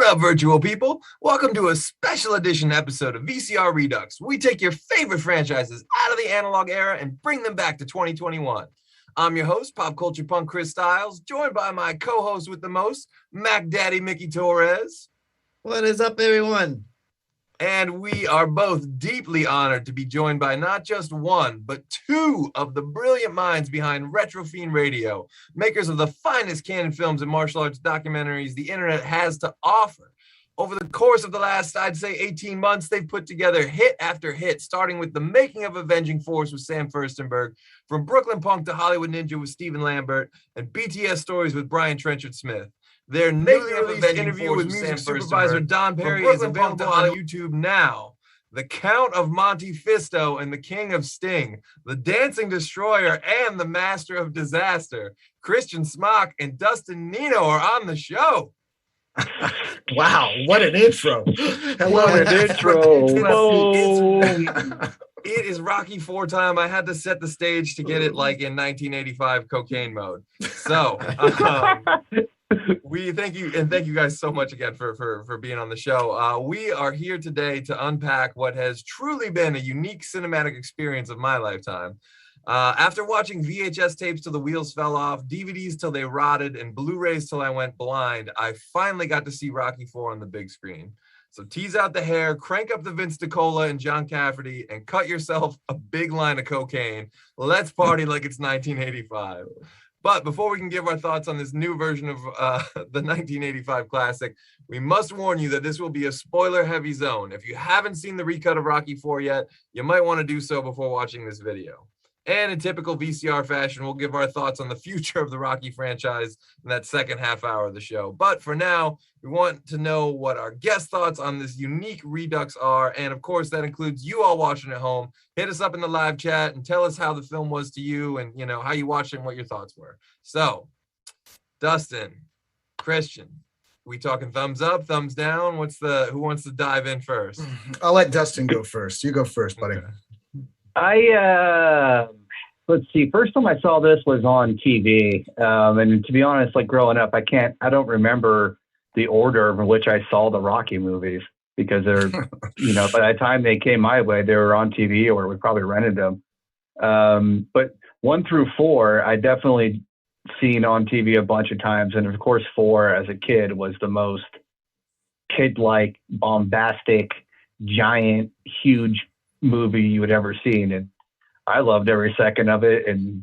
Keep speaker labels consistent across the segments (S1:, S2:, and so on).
S1: up, virtual people? Welcome to a special edition episode of VCR Redux. We take your favorite franchises out of the analog era and bring them back to 2021. I'm your host, pop culture punk Chris Stiles, joined by my co-host with the most, Mac Daddy Mickey Torres.
S2: What is up, everyone?
S1: And we are both deeply honored to be joined by not just one, but two of the brilliant minds behind Retro Fiend Radio, makers of the finest canon films and martial arts documentaries the internet has to offer. Over the course of the last, I'd say 18 months, they've put together hit after hit, starting with The Making of Avenging Force with Sam Furstenberg, from Brooklyn Punk to Hollywood Ninja with Stephen Lambert, and BTS Stories with Brian Trenchard Smith. Their newly released interview with music supervisor Don Perry is available on YouTube now. The Count of Monte Fisto and the King of Sting, the Dancing Destroyer and the Master of Disaster, Kristian Smock and Dustin Niño are on the show.
S2: Wow, what an intro.
S3: What an intro.
S1: It is Rocky IV time. I had to set the stage to get it like in 1985 cocaine mode. So we thank you, and thank you guys so much again for being on the show. We are here today to unpack what has truly been a unique cinematic experience of my lifetime. After watching VHS tapes till the wheels fell off, DVDs till they rotted, and Blu-rays till I went blind, I finally got to see Rocky IV on the big screen. So tease out the hair, crank up the Vince DiCola and John Cafferty, and cut yourself a big line of cocaine. Let's party like it's 1985. But before we can give our thoughts on this new version of the 1985 classic, we must warn you that this will be a spoiler-heavy zone. If you haven't seen the recut of Rocky IV yet, you might want to do so before watching this video. And in typical VCR fashion, we'll give our thoughts on the future of the Rocky franchise in that second half hour of the show. But for now, we want to know what our guest thoughts on this unique Redux are. And of course, that includes you all watching at home. Hit us up in the live chat and tell us how the film was to you and, you know, how you watched it and what your thoughts were. So, Dustin, Kristian, we talking thumbs up, thumbs down? Who wants to dive in first?
S2: I'll let Dustin go first. You go first, buddy.
S3: Okay. Let's see. First time I saw this was on TV. And to be honest, like growing up, I don't remember the order in which I saw the Rocky movies because they're, by the time they came my way, they were on TV or we probably rented them. But 1 through 4, I definitely seen on TV a bunch of times. And of course, 4 as a kid was the most kid-like, bombastic, giant, huge movie you would ever seen. And I loved every second of it. And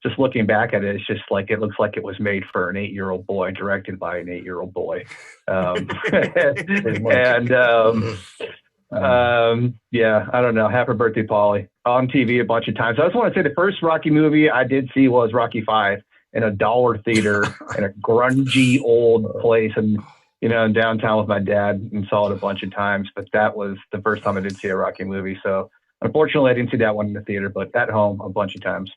S3: just looking back at it, it's just like, it looks like it was made for an 8-year-old boy, directed by an 8-year-old boy. Yeah, I don't know. Happy birthday, Polly. On TV a bunch of times. I just want to say the first Rocky movie I did see was Rocky V in a dollar theater in a grungy old place and in downtown with my dad, and saw it a bunch of times, but that was the first time I did see a Rocky movie. So unfortunately I didn't see that one in the theater, but at home a bunch of times.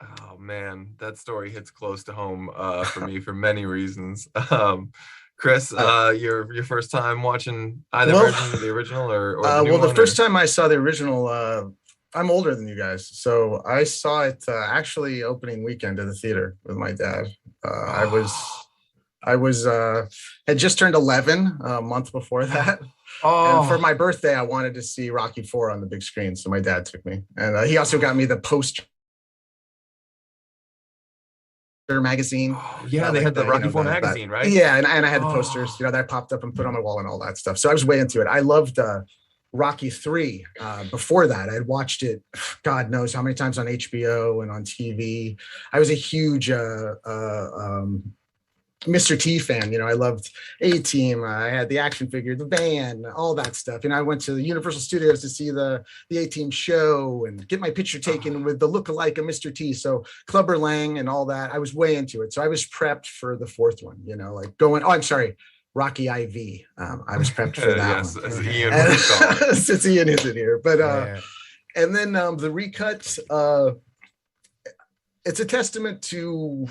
S1: Oh man, that story hits close to home for me for many reasons. Chris, your first time watching either version of the original or the new one,
S2: first time I saw the original, I'm older than you guys, so I saw it actually opening weekend at the theater with my dad. I had just turned 11 a month before that. And for my birthday, I wanted to see Rocky IV on the big screen. So my dad took me. And he also got me the poster magazine.
S1: Yeah, they had the Rocky IV magazine, right?
S2: Yeah, and I had the posters, that popped up and put on my wall and all that stuff. So I was way into it. I loved Rocky III. Before that, I had watched it, God knows how many times on HBO and on TV. I was a huge Mr. T fan. I loved A-Team. I had the action figure, the band, all that stuff. I went to the Universal Studios to see the A-Team show and get my picture taken with the look-alike of Mr. T. So Clubber Lang and all that. I was way into it. So I was prepped for the fourth one, I'm sorry, Rocky IV. I was prepped for that
S1: yes,
S2: one.
S1: As Ian
S2: since Ian isn't here. But and then the recut, it's a testament to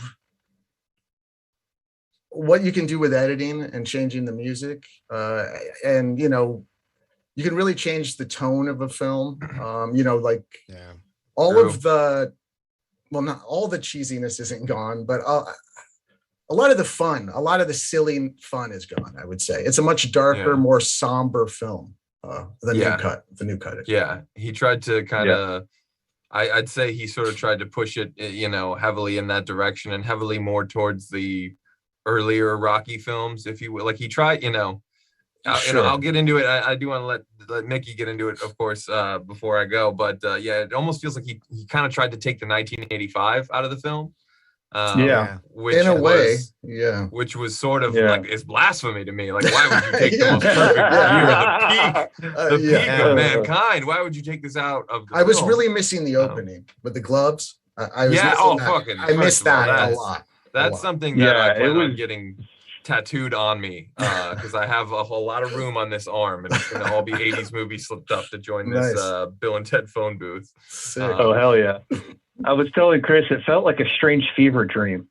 S2: what you can do with editing and changing the music. And, you can really change the tone of a film. All of the, well, not all the cheesiness isn't gone, but a lot of the fun, a lot of the silly fun is gone. I would say it's a much darker, more somber film. The new cut.
S1: Yeah, he tried to kind of. I'd say he sort of tried to push it, heavily in that direction and heavily more towards the earlier Rocky films, if you will. Like he tried, I'll get into it. I do want to let Mickey get into it, of course, before I go. But it almost feels like he kind of tried to take the 1985 out of the film. Which
S2: in a way,
S1: which was sort of like, it's blasphemy to me. Like, why would you take the most perfect year, the peak of mankind? Why would you take this out of the
S2: I was really missing the opening with the gloves. I missed that a lot.
S1: That's something that I plan on getting tattooed on me, because I have a whole lot of room on this arm, and it's gonna all be 80s movies slipped up to join this Bill and Ted phone booth.
S3: Oh hell yeah. I was telling Chris, it felt like a strange fever dream.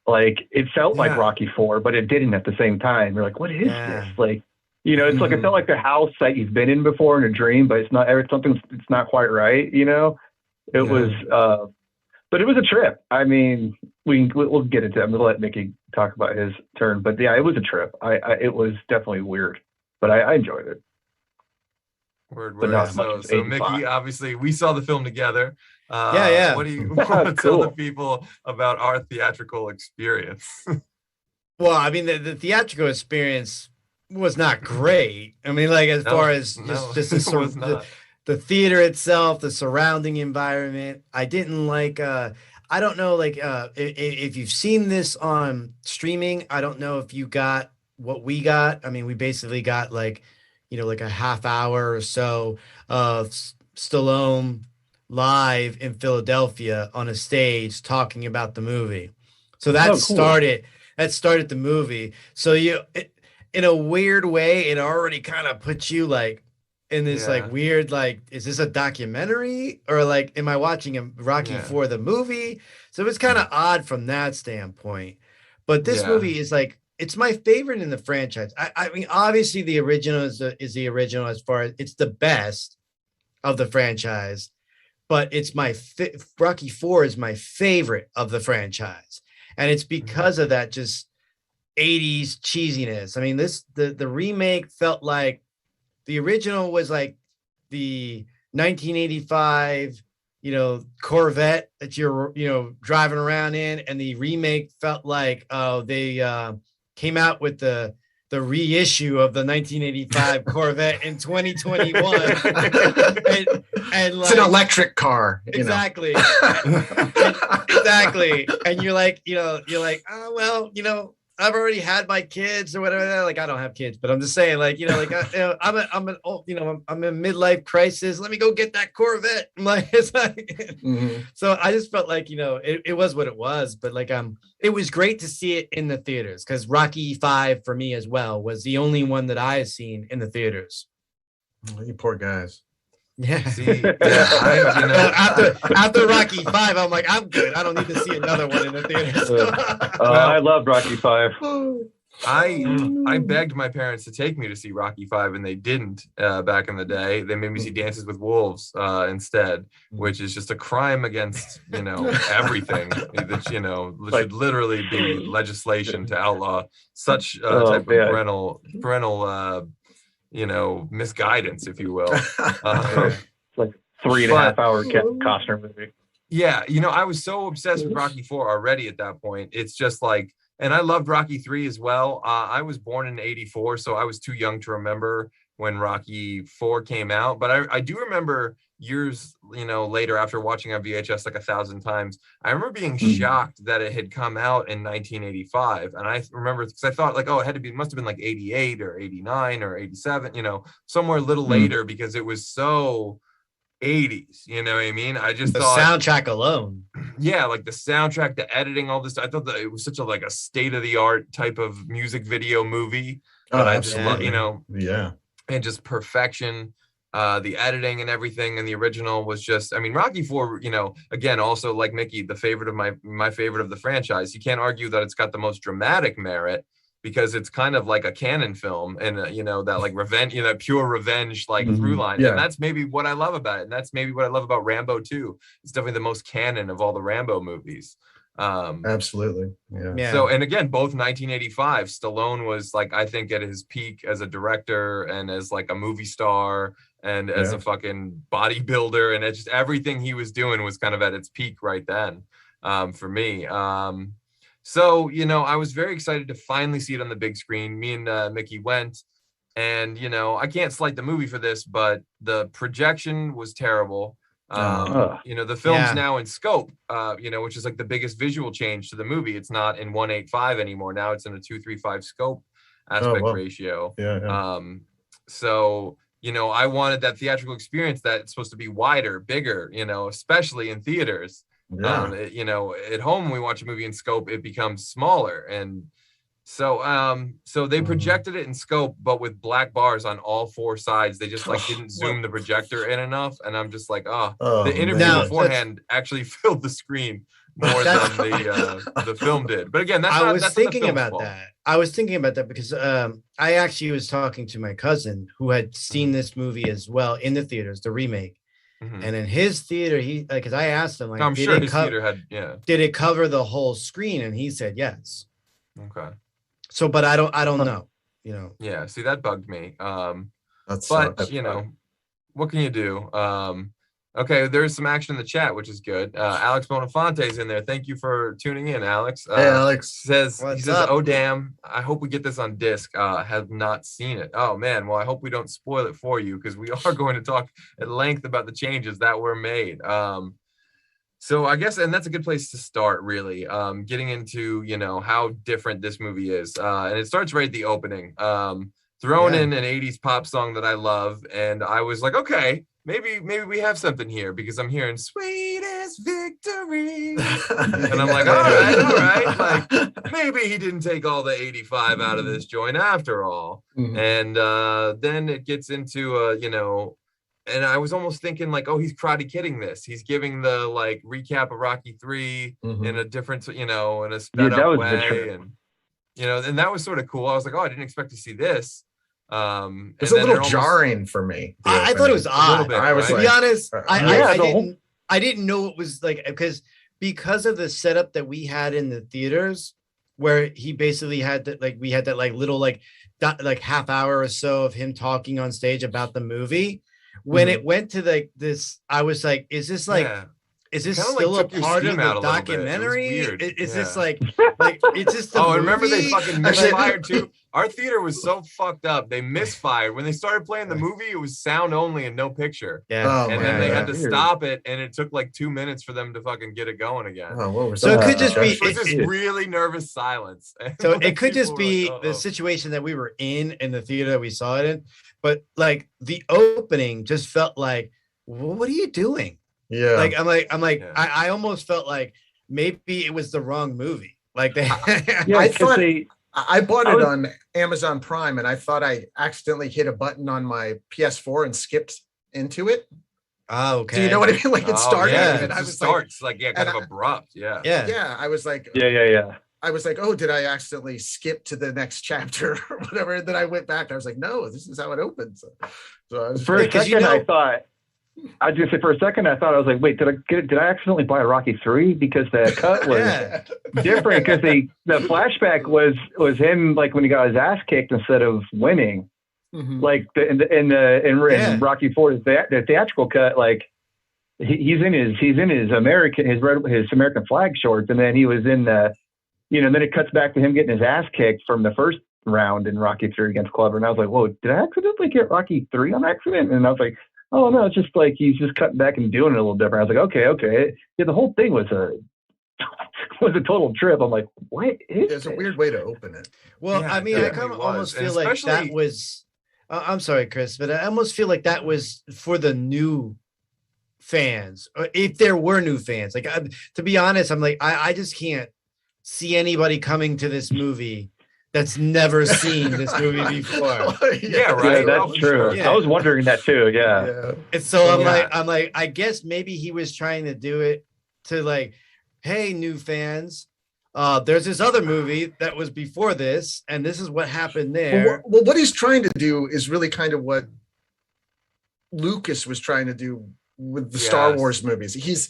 S3: Like it felt like Rocky 4, but it didn't at the same time. You're like, what is this? Like, it's like, it felt like the house that you've been in before in a dream, but it's not quite right. It was, but it was a trip. I mean, we'll get into it. I'm going to let Mickey talk about his turn, but yeah, it was a trip. It was definitely weird, but I enjoyed it.
S1: Word. So Mickey, obviously we saw the film together. What do you want to tell the people about our theatrical experience?
S4: Well, I mean, the theatrical experience was not great. I mean, like as far as just the theater itself, the surrounding environment. I didn't like. I don't know, like if you've seen this on streaming. I don't know if you got what we got. I mean, we basically got like a half hour or so of Stallone live in Philadelphia on a stage talking about the movie. So that started the movie. So in a weird way, it already kind of puts you like in this like weird, like, is this a documentary or like, am I watching a Rocky IV the movie? So it's kind of odd from that standpoint. But this movie is like, it's my favorite in the franchise. I mean, obviously the original is the original as far as it's the best of the franchise. But it's Rocky IV is my favorite of the franchise. And it's because of that just 80s cheesiness. I mean, the remake felt like the original was like the 1985, Corvette that you're, driving around in. And the remake felt like, they came out with the reissue of the 1985 Corvette in 2021. and like,
S2: it's an electric car.
S4: Exactly. Exactly. And you're like, oh, well, I've already had my kids or whatever. Like, I don't have kids, but I'm just saying, like, I'm in midlife crisis. Let me go get that Corvette. Like, it's like, so I just felt like, it was what it was, but like, it was great to see it in the theaters because Rocky V for me as well was the only one that I had seen in the theaters.
S2: Oh, you poor guys.
S4: Yeah.
S1: See,
S4: after Rocky V, I'm like, I'm good. I don't need to see another one in the theaters.
S3: I loved Rocky V.
S1: I begged my parents to take me to see Rocky V, and they didn't back in the day. They made me see Dances with Wolves instead, which is just a crime against everything. That should literally be legislation to outlaw such type of parental misguidance, if you will.
S3: It's like 3.5 hour Costner movie.
S1: Yeah, I was so obsessed with Rocky IV already at that point. It's just like, and I loved Rocky III as well. I was born in '84, so I was too young to remember when Rocky IV came out. But I do remember years, later after watching on VHS like 1,000 times, I remember being shocked that it had come out in 1985. And I remember because I thought like, oh, it must have been like 88 or 89 or 87, somewhere a little later because it was so 80s. You know what I mean? I just thought
S4: soundtrack alone.
S1: Yeah, like the soundtrack, the editing, all this. I thought that it was such a state-of-the-art type of music video movie. That I just love, and just perfection. The editing and everything in the original was just, I mean, Rocky IV, again, also like Mickey, the favorite of my favorite of the franchise. You can't argue that it's got the most dramatic merit because it's kind of like a canon film and, that like revenge, pure revenge, like through line. Yeah. And that's maybe what I love about it. And that's maybe what I love about Rambo too. It's definitely the most canon of all the Rambo movies.
S2: Absolutely. Yeah.
S1: So, and again, both 1985, Stallone was like, I think at his peak as a director and as like a movie star and as a fucking bodybuilder, and it's just everything he was doing was kind of at its peak right then, for me. So, you know, I was very excited to finally see it on the big screen. Me and Mickey went, and, you know, I can't slight the movie for this, but the projection was terrible. You know, the film's now in scope, you know, which is like the biggest visual change to the movie. It's not in 1:8:5 anymore. Now it's in a 2:3:5 scope aspect ratio. So, you know, I wanted that theatrical experience that's supposed to be wider, bigger, you know, especially in theaters. You know, at home, when we watch a movie in scope, it becomes smaller. And so they projected it in scope, but with black bars on all four sides. They just like didn't zoom the projector in enough. And I'm just like, the interview beforehand actually filled the screen more than the film did. But again, I was thinking about that.
S4: I was thinking about that because I actually was talking to my cousin who had seen this movie as well in the theaters, the remake. And in his theater, he because I asked him, like,
S1: I'm sure his theater had,
S4: did it cover the whole screen? And he said yes.
S1: Okay.
S4: So, but I don't know, you know.
S1: Yeah, see, that bugged me.
S2: That's
S1: you know, what can you do? Okay, there's some action in the chat, which is good. Alex Bonafonte's in there. Thank you for tuning in, Alex.
S2: Hey, Alex.
S1: He says, oh, damn, I hope we get this on disc. Have not seen it. Oh, man. Well, I hope we don't spoil it for you, because we are going to talk at length about the changes that were made. So I guess, and that's a good place to start, really, getting into, you know, how different this movie is. And it starts right at the opening, throwing in an 80s pop song that I love. And I was like, okay, maybe we have something here, because I'm hearing Sweetest Victory. And I'm like, all right. Like, maybe he didn't take all the 85 out of this joint after all. And then it gets into, you know, and I was almost thinking like, oh, he's Karate Kidding this. He's giving the like recap of Rocky 3 in a different, you know, in a sped up way. And, you know, and that was sort of cool. I was like, oh, I didn't expect to see this.
S2: It's a little jarring for me.
S4: I thought it was odd.
S2: I was
S4: to be honest, I didn't know it was like, because of the setup that we had in the theaters, where he basically had that, like, we had that like little like half hour or so of him talking on stage about the movie. When it went to like this, I was like, is this like, is this
S1: kinda
S4: still
S1: like
S4: a part of the documentary? Is this like it's just the movie?
S1: Remember they fucking misfired too? Our theater was so fucked up. They misfired. When they started playing the movie, it was sound only and no picture.
S4: Yeah.
S1: And then they had to stop it, and it took like 2 minutes for them to fucking get it going again.
S4: So it could just be
S1: it was just really nervous silence.
S4: So
S1: like,
S4: it could just be
S1: like,
S4: the situation that we were in the theater that we saw it in. But like the opening just felt like, what are you doing?
S2: Yeah.
S4: Like I'm like I almost felt like maybe it was the wrong movie. Like they
S2: I bought it on Amazon Prime, and I thought I accidentally hit a button on my PS4 and skipped into it.
S4: Oh, okay.
S2: Do you know what I mean? Like it started, and
S1: it just starts like kind of abrupt.
S2: Yeah. I was like, I was like, oh, did I accidentally skip to the next chapter or whatever? And then I went back. I was like, no, this is how it opens. So I was
S3: for a second, I thought. I was gonna say, for a second, I thought, I was like, wait, did I accidentally buy a Rocky 3? Because the cut was different. Because the flashback was him like when he got his ass kicked instead of winning. Like in Rocky 4, the theatrical cut, like he's in his American flag shorts, and then he was in the, you know, then it cuts back to him getting his ass kicked from the first round in Rocky 3 against Clubber, and I was like, whoa, did I accidentally get Rocky 3 on accident? And I was like, oh no, it's just like he's just cutting back and doing it a little different. I was like, okay. Yeah, the whole thing was a total trip. I'm like, what is
S2: It's a weird way to open it.
S4: Well, I mean, I kind of almost feel like that was, I'm sorry, Chris, but I almost feel like that was for the new fans, if there were new fans. Like, to be honest, I'm like, I just can't see anybody coming to this movie that's never seen this movie before.
S1: Right.
S3: Yeah, that's true. Yeah. I was wondering that too. Yeah.
S4: And so I'm like, I guess maybe he was trying to do it to like, hey, new fans, there's this other movie that was before this, and this is what happened there.
S2: Well, what he's trying to do is really kind of what Lucas was trying to do with the Star Wars movies. He's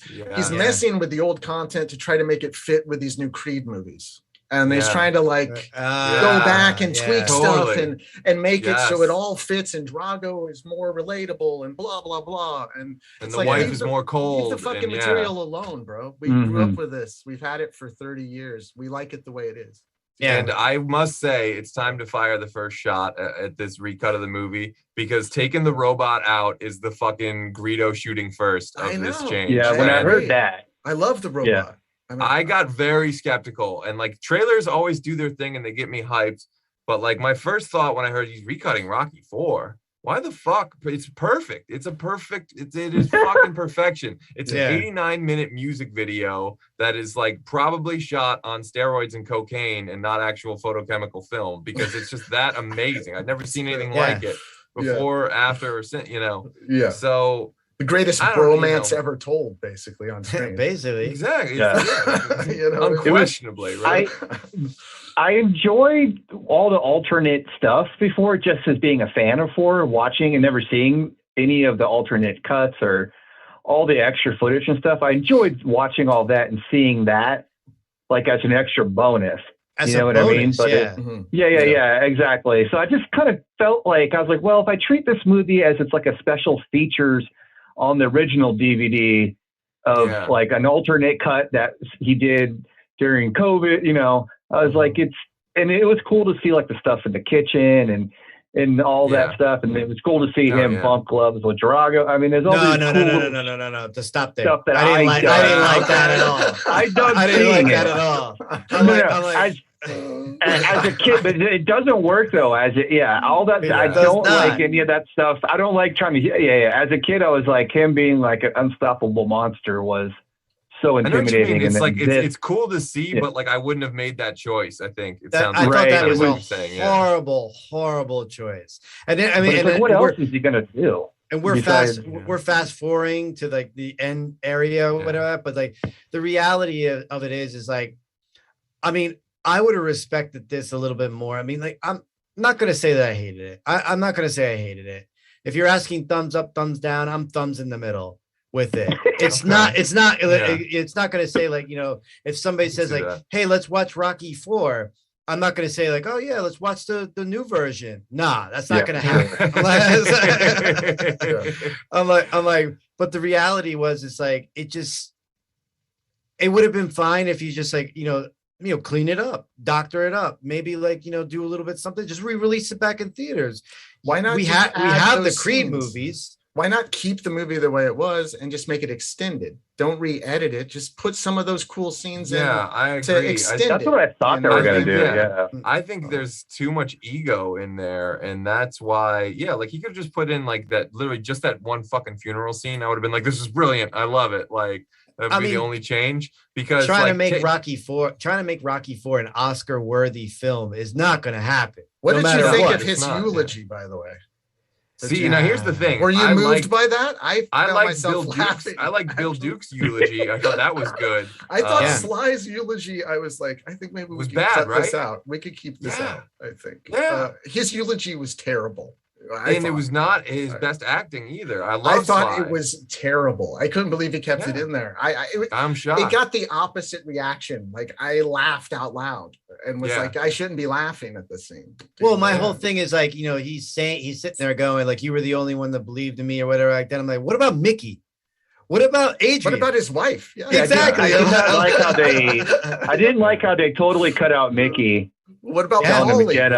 S2: messing with the old content to try to make it fit with these new Creed movies. And he's trying to like go back and tweak stuff and make it so it all fits, and Drago is more relatable and blah blah blah. And
S1: the wife is more cold.
S2: Leave the fucking material alone, bro. We grew up with this. We've had it for 30 years. We like it the way it is.
S1: Yeah. And I must say, it's time to fire the first shot at this recut of the movie, because taking the robot out is the fucking Greedo shooting first of this change.
S3: Yeah, when I heard that.
S2: I love the robot.
S3: Yeah.
S1: I got very skeptical, and like trailers always do their thing and they get me hyped. But like my first thought when I heard he's recutting Rocky 4, why the fuck? It's perfect. It is fucking perfection. It's an 89-minute music video that is like probably shot on steroids and cocaine and not actual photochemical film, because it's just that amazing. I've never seen anything like it before, after, or since,
S2: Yeah.
S1: So
S2: the greatest bromance ever told, basically, on screen.
S4: Basically.
S1: Exactly.
S3: Yeah.
S1: Unquestionably, right?
S3: I enjoyed all the alternate stuff before, just as being a fan of 4, watching and never seeing any of the alternate cuts or all the extra footage and stuff. I enjoyed watching all that and seeing that like as an extra bonus.
S4: As
S3: you know what I mean? But
S2: yeah,
S3: exactly. So I just kind of felt like, I was like, well, if I treat this movie as it's like a special features on the original DVD of like an alternate cut that he did during COVID, I was like, it was cool to see like the stuff in the kitchen and all that stuff, and it was cool to see him bump gloves with Drago. I mean, there's all these
S4: no. To stop there.
S3: Stuff that
S4: I didn't like that at all.
S3: I didn't like that at all. As a kid, but it doesn't work though. All that I don't like any of that stuff. I don't like trying to. As a kid, I was like, him being like an unstoppable monster was so intimidating.
S1: It's like it's cool to see, but like I wouldn't have made that choice. I think it sounds.
S4: I thought that was
S1: a
S4: horrible choice. And then,
S3: what else is he gonna do?
S4: And we're fast forwarding to like the end area or whatever. But like the reality of it is like, I mean, I would have respected this a little bit more. I mean, like, I'm not gonna say that I hated it. I'm not gonna say I hated it. If you're asking thumbs up, thumbs down, I'm thumbs in the middle with it. It's not going to say like, if somebody says like, hey, let's watch Rocky 4, I'm not going to say like, oh yeah, let's watch the new version. Nah, that's not going to happen. I'm like, but the reality was, it's like, it would have been fine if you just like, clean it up, doctor it up, maybe like, do a little bit something, just re-release it back in theaters.
S2: Why not?
S4: We have the Creed movies.
S2: Why not keep the movie the way it was and just make it extended? Don't re-edit it. Just put some of those cool scenes in.
S1: I agree.
S3: That's what I thought they were going to do. Yeah.
S1: I think there's too much ego in there. And that's why, like he could have just put in like that, literally just that one fucking funeral scene. I would have been like, this is brilliant. I love it. Like, that would be the only change, because
S4: trying to make Rocky 4 an Oscar-worthy film is not going to happen.
S2: What did you think of his eulogy, by the way?
S1: See, now here's the thing.
S2: Were you moved by that?
S1: I like Bill Duke's eulogy. I thought that was good.
S2: I thought Sly's eulogy, I was like, I think maybe we could cut this out. We could keep this out, I think. His eulogy was terrible.
S1: It was not his best acting either. I
S2: thought Sly. It was terrible. I couldn't believe he kept it in there.
S1: I'm shocked.
S2: It got the opposite reaction. Like I laughed out loud and was like, I shouldn't be laughing at this scene.
S4: Well, my whole thing is like, he's sitting there going like, you were the only one that believed in me or whatever like that. I'm like, what about Mickey? What about Adrian?
S2: What about his wife?
S4: Yeah, exactly.
S3: I didn't like how they totally cut out Mickey.
S2: What about
S3: Paulie?
S1: And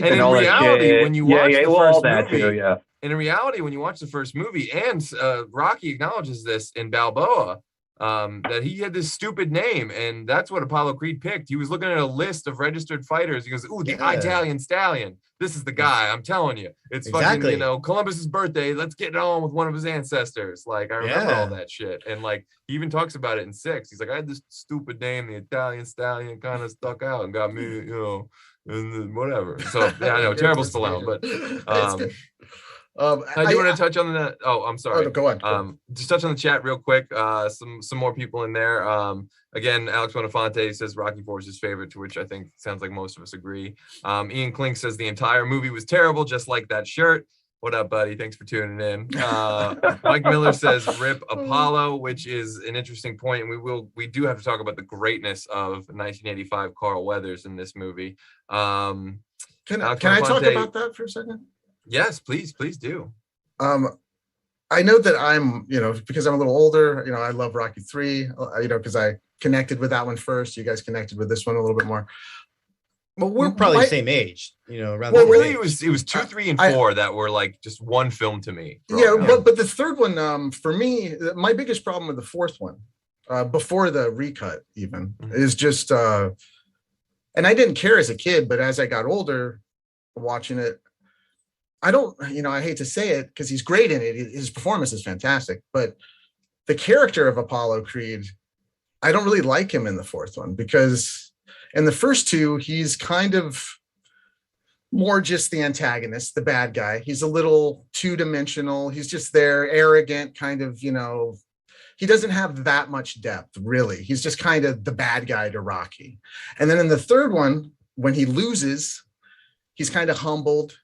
S1: in reality, when you watch the first movie,
S3: and
S1: in reality, when you watch the first movie, and Rocky acknowledges this in Balboa, that he had this stupid name, and that's what Apollo Creed picked. He was looking at a list of registered fighters. He goes, "Ooh, the Italian Stallion. This is the guy. I'm telling you, it's fucking Columbus's birthday. Let's get it on with one of his ancestors." Like I remember all that shit, and like he even talks about it in 6. He's like, "I had this stupid name, the Italian Stallion, kind of stuck out and got me, and whatever." So I know, terrible Stallone, but I do want to touch on that. Oh, I'm sorry.
S2: Go on.
S1: Just touch on the chat real quick. Some more people in there. Again, Alex Bonafonte says Rocky 4 is his favorite, to which I think sounds like most of us agree. Ian Klink says the entire movie was terrible, just like that shirt. What up, buddy? Thanks for tuning in. Mike Miller says "Rip Apollo," which is an interesting point, and we do have to talk about the greatness of 1985 Carl Weathers in this movie.
S2: Can I talk about that for a second?
S1: Yes, please do.
S2: I know that I'm, because I'm a little older, I love Rocky 3, because I connected with that one first. You guys connected with this one a little bit more.
S4: Well, we're probably the same age, around.
S1: Well, really, it was 2, 3, and 4 that were like just one film to me.
S2: Yeah, but the third one, for me, my biggest problem with the fourth one, before the recut even, is just, and I didn't care as a kid, but as I got older, watching it, I don't, I hate to say it because he's great in it. His performance is fantastic, but the character of Apollo Creed, I don't really like him in the fourth one, because in the first two, he's kind of more just the antagonist, the bad guy. He's a little two-dimensional. He's just there, arrogant, kind of, he doesn't have that much depth, really. He's just kind of the bad guy to Rocky. And then in the third one, when he loses, he's kind of humbled.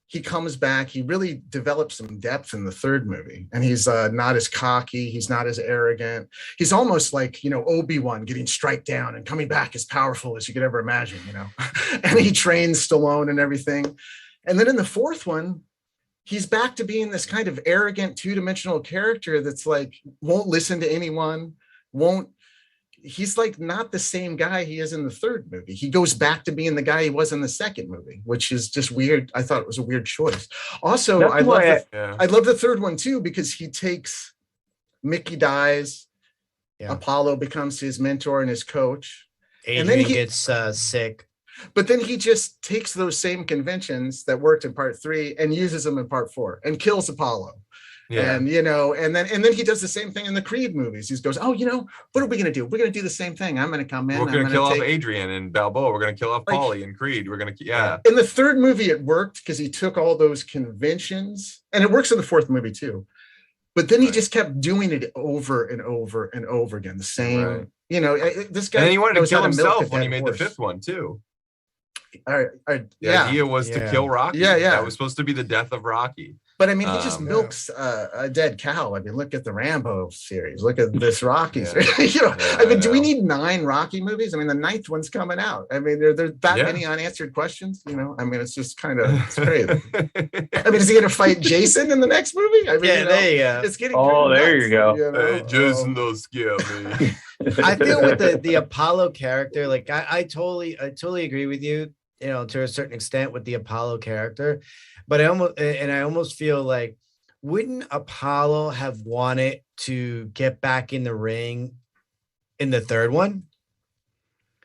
S2: He comes back. He really develops some depth in the third movie, and he's not as cocky. He's not as arrogant. He's almost like, Obi-Wan getting strike down and coming back as powerful as you could ever imagine, and he trains Stallone and everything. And then in the fourth one, he's back to being this kind of arrogant two-dimensional character that's like, won't listen to anyone, he's like not the same guy he is in the third movie. He goes back to being the guy he was in the second movie, which is just weird. I thought it was a weird choice. Also, I love the third one too, because he takes, Mickey dies, Apollo becomes his mentor and his coach.
S4: Adrian
S2: and then he
S4: gets sick.
S2: But then he just takes those same conventions that worked in part 3 and uses them in part 4 and kills Apollo. Yeah. And and then he does the same thing in the Creed movies. He goes, what are we gonna do? We're gonna do the same thing. I'm gonna come in.
S1: We're gonna kill off Adrian and Balboa. We're gonna kill off Paulie and Creed. We're gonna
S2: In the third movie, it worked because he took all those conventions, and it works in the fourth movie too. But then he just kept doing it over and over and over again. The same, this guy.
S1: And then he wanted to kill himself when he made the fifth one too. The idea was to kill Rocky. Yeah. That was supposed to be the death of Rocky.
S2: But I mean, he just milks a dead cow. I mean, look at the Rambo series. Look at this Rocky series. Do we need 9 Rocky movies? I mean, the 9th one's coming out. I mean, there's that many unanswered questions. I mean, it's just kind of crazy. I mean, is he going to fight Jason in the next movie? I mean,
S4: there you go.
S2: It's getting
S3: there you go.
S1: Hey, Jason, don't scare me.
S4: I feel with the Apollo character, like I totally agree with you. To a certain extent with the Apollo character, but I almost feel like, wouldn't Apollo have wanted to get back in the ring in the third one?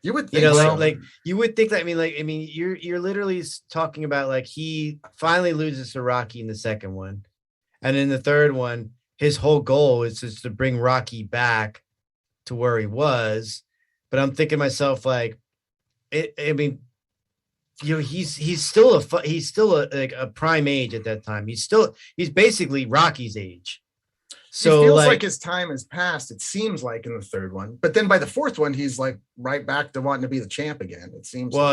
S2: You would think,
S4: like you would think that. I mean, you're literally talking about like he finally loses to Rocky in the second one, and in the third one, his whole goal is just to bring Rocky back to where he was. But I'm thinking to myself, like, he's still a prime age at that time. He's basically Rocky's age. So
S2: it feels like his time has passed. It seems like in the third one, but then by the fourth one, he's like right back to wanting to be the champ again. It seems.
S4: Well,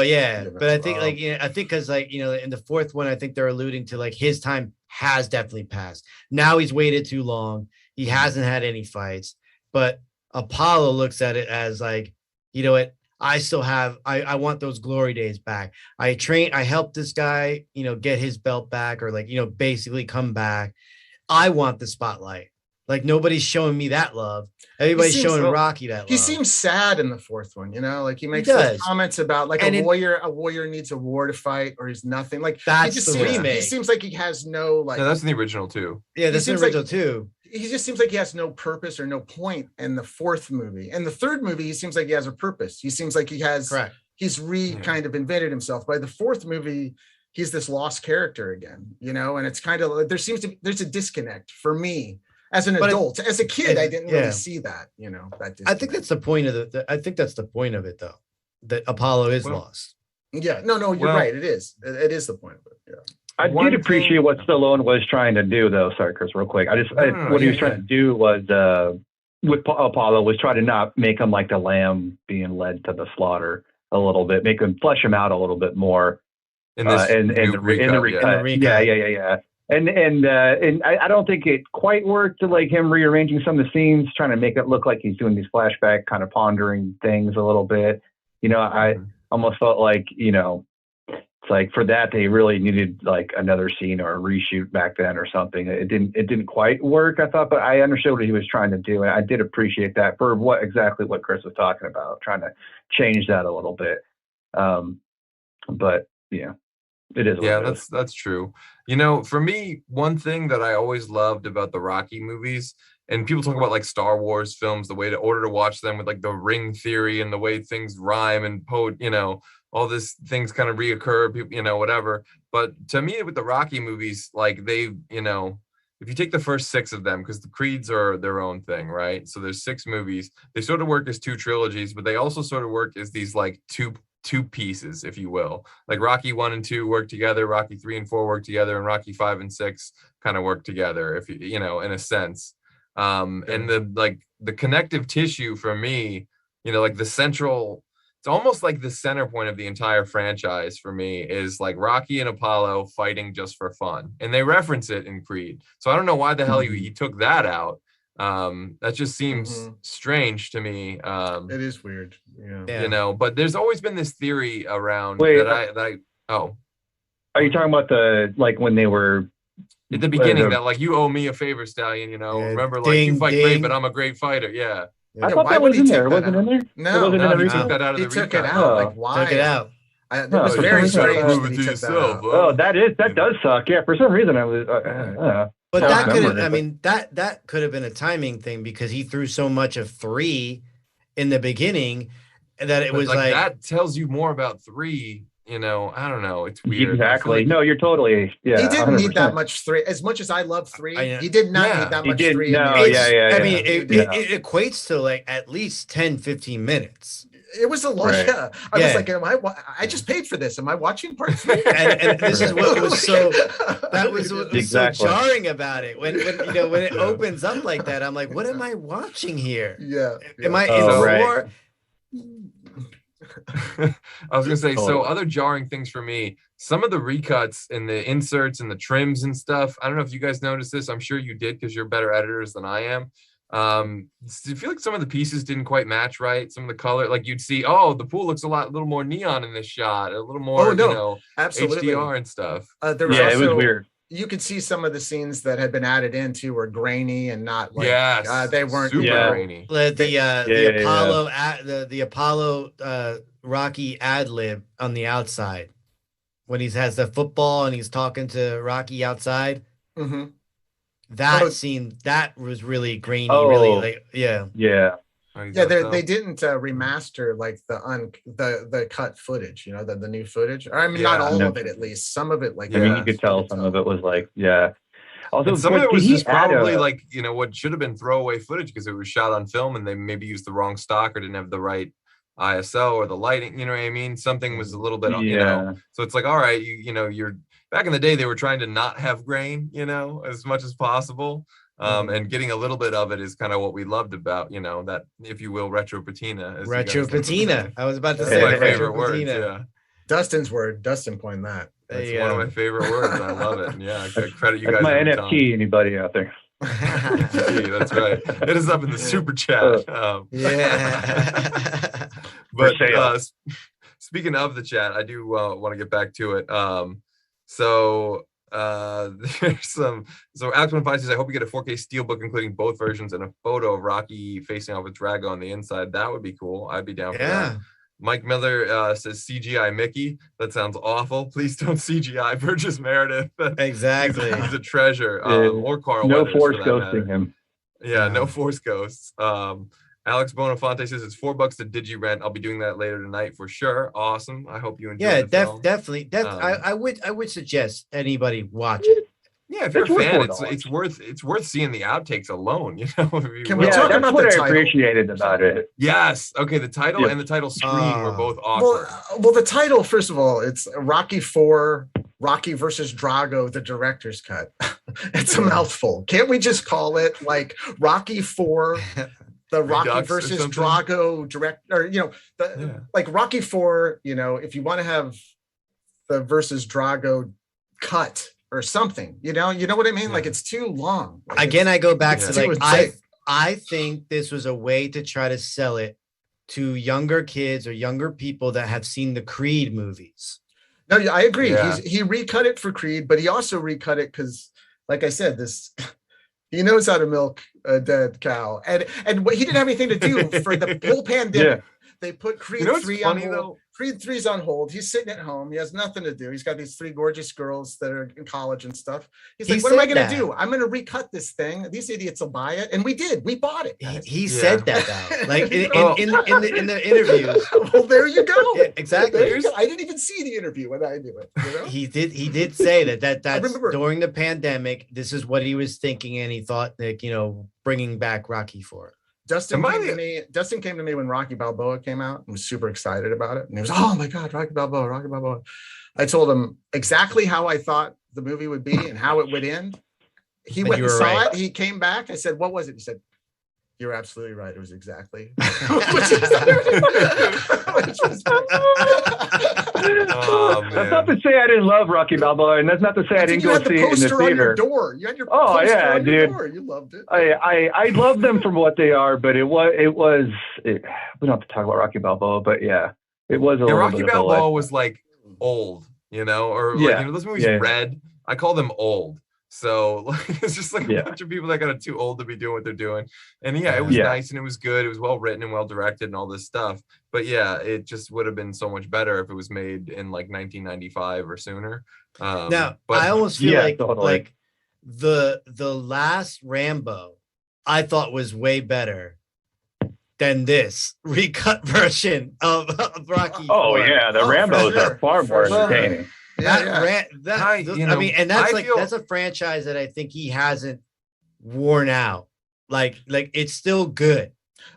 S4: but I think I think because in the fourth one, I think they're alluding to like his time has definitely passed. Now he's waited too long. He hasn't had any fights, but Apollo looks at it as like, what? I still have, I want those glory days back. I helped this guy, get his belt back or basically come back. I want the spotlight. Like nobody's showing me that love. Everybody's showing Rocky that love.
S2: He seems sad in the fourth one, like he makes those comments about like a warrior needs a war to fight or he's nothing. Like
S4: that's the remake.
S2: He seems like he has no like.
S1: No, that's in the original too.
S4: Yeah, that's the original too.
S2: He just seems like he has no purpose or no point in the fourth movie. And the third movie, he seems like he has a purpose. He seems like he has.
S4: Correct.
S2: He's kind of invented himself. By the fourth movie, he's this lost character again, and it's kind of like there's a disconnect for me. As an adult, as a kid, I didn't really see that,
S4: I think that's the point of I think that's the point of it, though, that Apollo is lost.
S2: Yeah, no, you're right. It is. It is the point of it. Yeah.
S3: I did appreciate what Stallone was trying to do, though. Sorry, Chris, real quick. What he was trying to do was with Apollo was try to not make him like the lamb being led to the slaughter a little bit, make him flesh him out a little bit more
S1: in the recut.
S3: Yeah. And I don't think it quite worked to like him rearranging some of the scenes, trying to make it look like he's doing these flashback kind of pondering things a little bit. You know, I almost felt like, you know, it's like for that they really needed like another scene or a reshoot back then or something. It didn't quite work, I thought, but I understood what he was trying to do, and I did appreciate that for exactly what Chris was talking about, trying to change that a little bit. But yeah. It is.
S1: Yeah, that's true. You know, for me, one thing that I always loved about the Rocky movies, and people talk about like Star Wars films, the way to order to watch them with like the ring theory and the way things rhyme and you know, all these things kind of reoccur, you know, whatever. But to me, with the Rocky movies, like they, you know, if you take the first 6 of them, because the Creeds are their own thing, right? So there's 6 movies. They sort of work as 2 trilogies, but they also sort of work as these like two pieces, if you will. Like Rocky 1 and 2 work together, Rocky 3 and 4 work together, and Rocky 5 and 6 kind of work together, if you know, in a sense. And the connective tissue for me, you know, like the central, it's almost like the center point of the entire franchise for me is like Rocky and Apollo fighting just for fun, and they reference it in Creed. So I don't know why the hell he took that out. That just seems strange to me.
S2: It is weird, yeah.
S1: You know, but there's always been this theory around
S3: Are you talking about the like when they were
S1: at the beginning that like you owe me a favor, Stallion, you know, remember like you fight great, but I'm a great fighter. Yeah.
S3: I thought that was in there. Wasn't in there?
S2: No,
S1: he took that out of the
S2: took it out. Like why?
S4: Took it out.
S2: It was very strange that he took that out.
S3: Oh, that does suck. Yeah, for some reason I was.
S4: But that could have, I mean, that could have been a timing thing because he threw so much of 3 in the beginning that it was like
S1: that tells you more about 3. You know, I don't know. It's weird.
S3: Exactly. No, you're totally. Yeah.
S2: He didn't need that much 3. As much as I love 3, he did not need that much 3.
S3: No,
S4: I mean, it equates to like at least 10, 15 minutes.
S2: It was a lot. Right. Yeah. I was like, I just paid for this. Am I watching part 3?
S4: and this is what was so so jarring about it. When you know, when it opens up like that, I'm like, what am I watching here?
S2: Yeah.
S4: Am I in war?
S1: I was gonna say, so other jarring things for me, some of the recuts and the inserts and the trims and stuff. I don't know if you guys noticed this. I'm sure you did because you're better editors than I am. Do you feel like some of the pieces didn't quite match right? Some of the color, like you'd see, the pool looks a little more neon in this shot, a little more, you know,
S2: absolutely.
S1: HDR and stuff.
S2: There was also, it was weird. You could see some of the scenes that had been added into were grainy and not like they weren't
S1: super grainy.
S4: The Apollo Rocky ad lib on the outside when he has the football and he's talking to Rocky outside.
S2: Mm-hmm.
S4: That scene that was really grainy, really like
S2: they didn't remaster like the cut footage, you know, the new footage. I mean, not all of it, at least some of it. Like
S3: I mean, you could tell some of it was like
S1: Also, some of it was just probably like, you know, what should have been throwaway footage because it was shot on film and they maybe used the wrong stock or didn't have the right ISO or the lighting. You know what I mean? Something was a little bit, you know. So it's like, all right, you know, you're. Back in the day, they were trying to not have grain, you know, as much as possible. And getting a little bit of it is kind of what we loved about, you know, that, if you will, retro patina.
S4: Retro patina. I was about to say
S1: my favorite words. Yeah.
S2: Dustin's word. Dustin coined that.
S1: That's one of my favorite words. I love it. Yeah, I credit you guys.
S3: My NFT, anybody out there?
S1: That's right. Hit us up in the super chat. But speaking of the chat, I do want to get back to it. So there's so Alex 15 says, I hope you get a 4K steelbook including both versions and a photo of Rocky facing off with Drago on the inside. That would be cool. I'd be down for that. Mike Miller says CGI Mickey. That sounds awful. Please don't CGI Burgess Meredith.
S4: Exactly.
S1: He's a treasure. Or Carl
S3: No
S1: Weathers,
S3: force ghosting him.
S1: Yeah, no force ghosts. Alex Bonafante says it's $4 to digi-rent. I'll be doing that later tonight for sure. Awesome. I hope you enjoy the film.
S4: Definitely. I would suggest anybody watch it.
S1: Yeah, if you're a fan, it's worth seeing the outtakes alone. You know.
S2: Can we talk about the title?
S3: I appreciated about it.
S1: Yes. Okay. The title and the title screen were both awkward.
S2: Well, the title, first of all, it's Rocky 4, Rocky versus Drago, the director's cut. It's a mouthful. Can't we just call it like Rocky 4? The Rocky
S1: Redux
S2: versus Drago direct, or you know, like Rocky 4. You know, if you want to have the versus Drago cut, or something. You know what I mean? Like it's too long. Like,
S4: again, I go back to like
S2: I
S4: think this was a way to try to sell it to younger kids or younger people that have seen the Creed movies.
S2: No, I agree. He recut it for Creed, but he also recut it because, like I said, he knows how to milk a dead cow, and he didn't have anything to do for the whole pandemic. They put Creed 3 on hold. Creed 3's on hold. He's sitting at home. He has nothing to do. He's got these 3 gorgeous girls that are in college and stuff. He's like, what am I going to do? I'm going to recut this thing. These idiots will buy it. And we did. We bought it.
S4: He said that, though. Like in the interviews.
S2: Well, there you go.
S4: Yeah, exactly.
S2: I didn't even see the interview when I knew it. You know?
S4: He did say that's during the pandemic. This is what he was thinking. And he thought that, bringing back Rocky for it.
S2: Dustin came to me when Rocky Balboa came out and was super excited about it. And he was, oh my God, Rocky Balboa. I told him exactly how I thought the movie would be and how it would end. He went and saw it. He came back. I said, what was it? He said, you're absolutely right. It was exactly.
S3: That's not to say I didn't love Rocky Balboa, and that's not to say I didn't go see it in the theater.
S2: You had your poster on your door. You loved it.
S3: I love them from what they are, but we don't have to talk about Rocky Balboa, but yeah, it was a little
S1: Rocky
S3: bit
S1: Balboa was like old, or those movies Red. I call them old. So it's just like a bunch of people that got too old to be doing what they're doing. And it was nice and it was good. It was well written and well directed and all this stuff. But it just would have been so much better if it was made in like 1995 or sooner.
S4: Now, I almost feel like the last Rambo I thought was way better than this recut version of Rocky.
S3: Oh, yeah. The Rambos are far more entertaining.
S4: That's a franchise that I think he hasn't worn out. Like it's still good.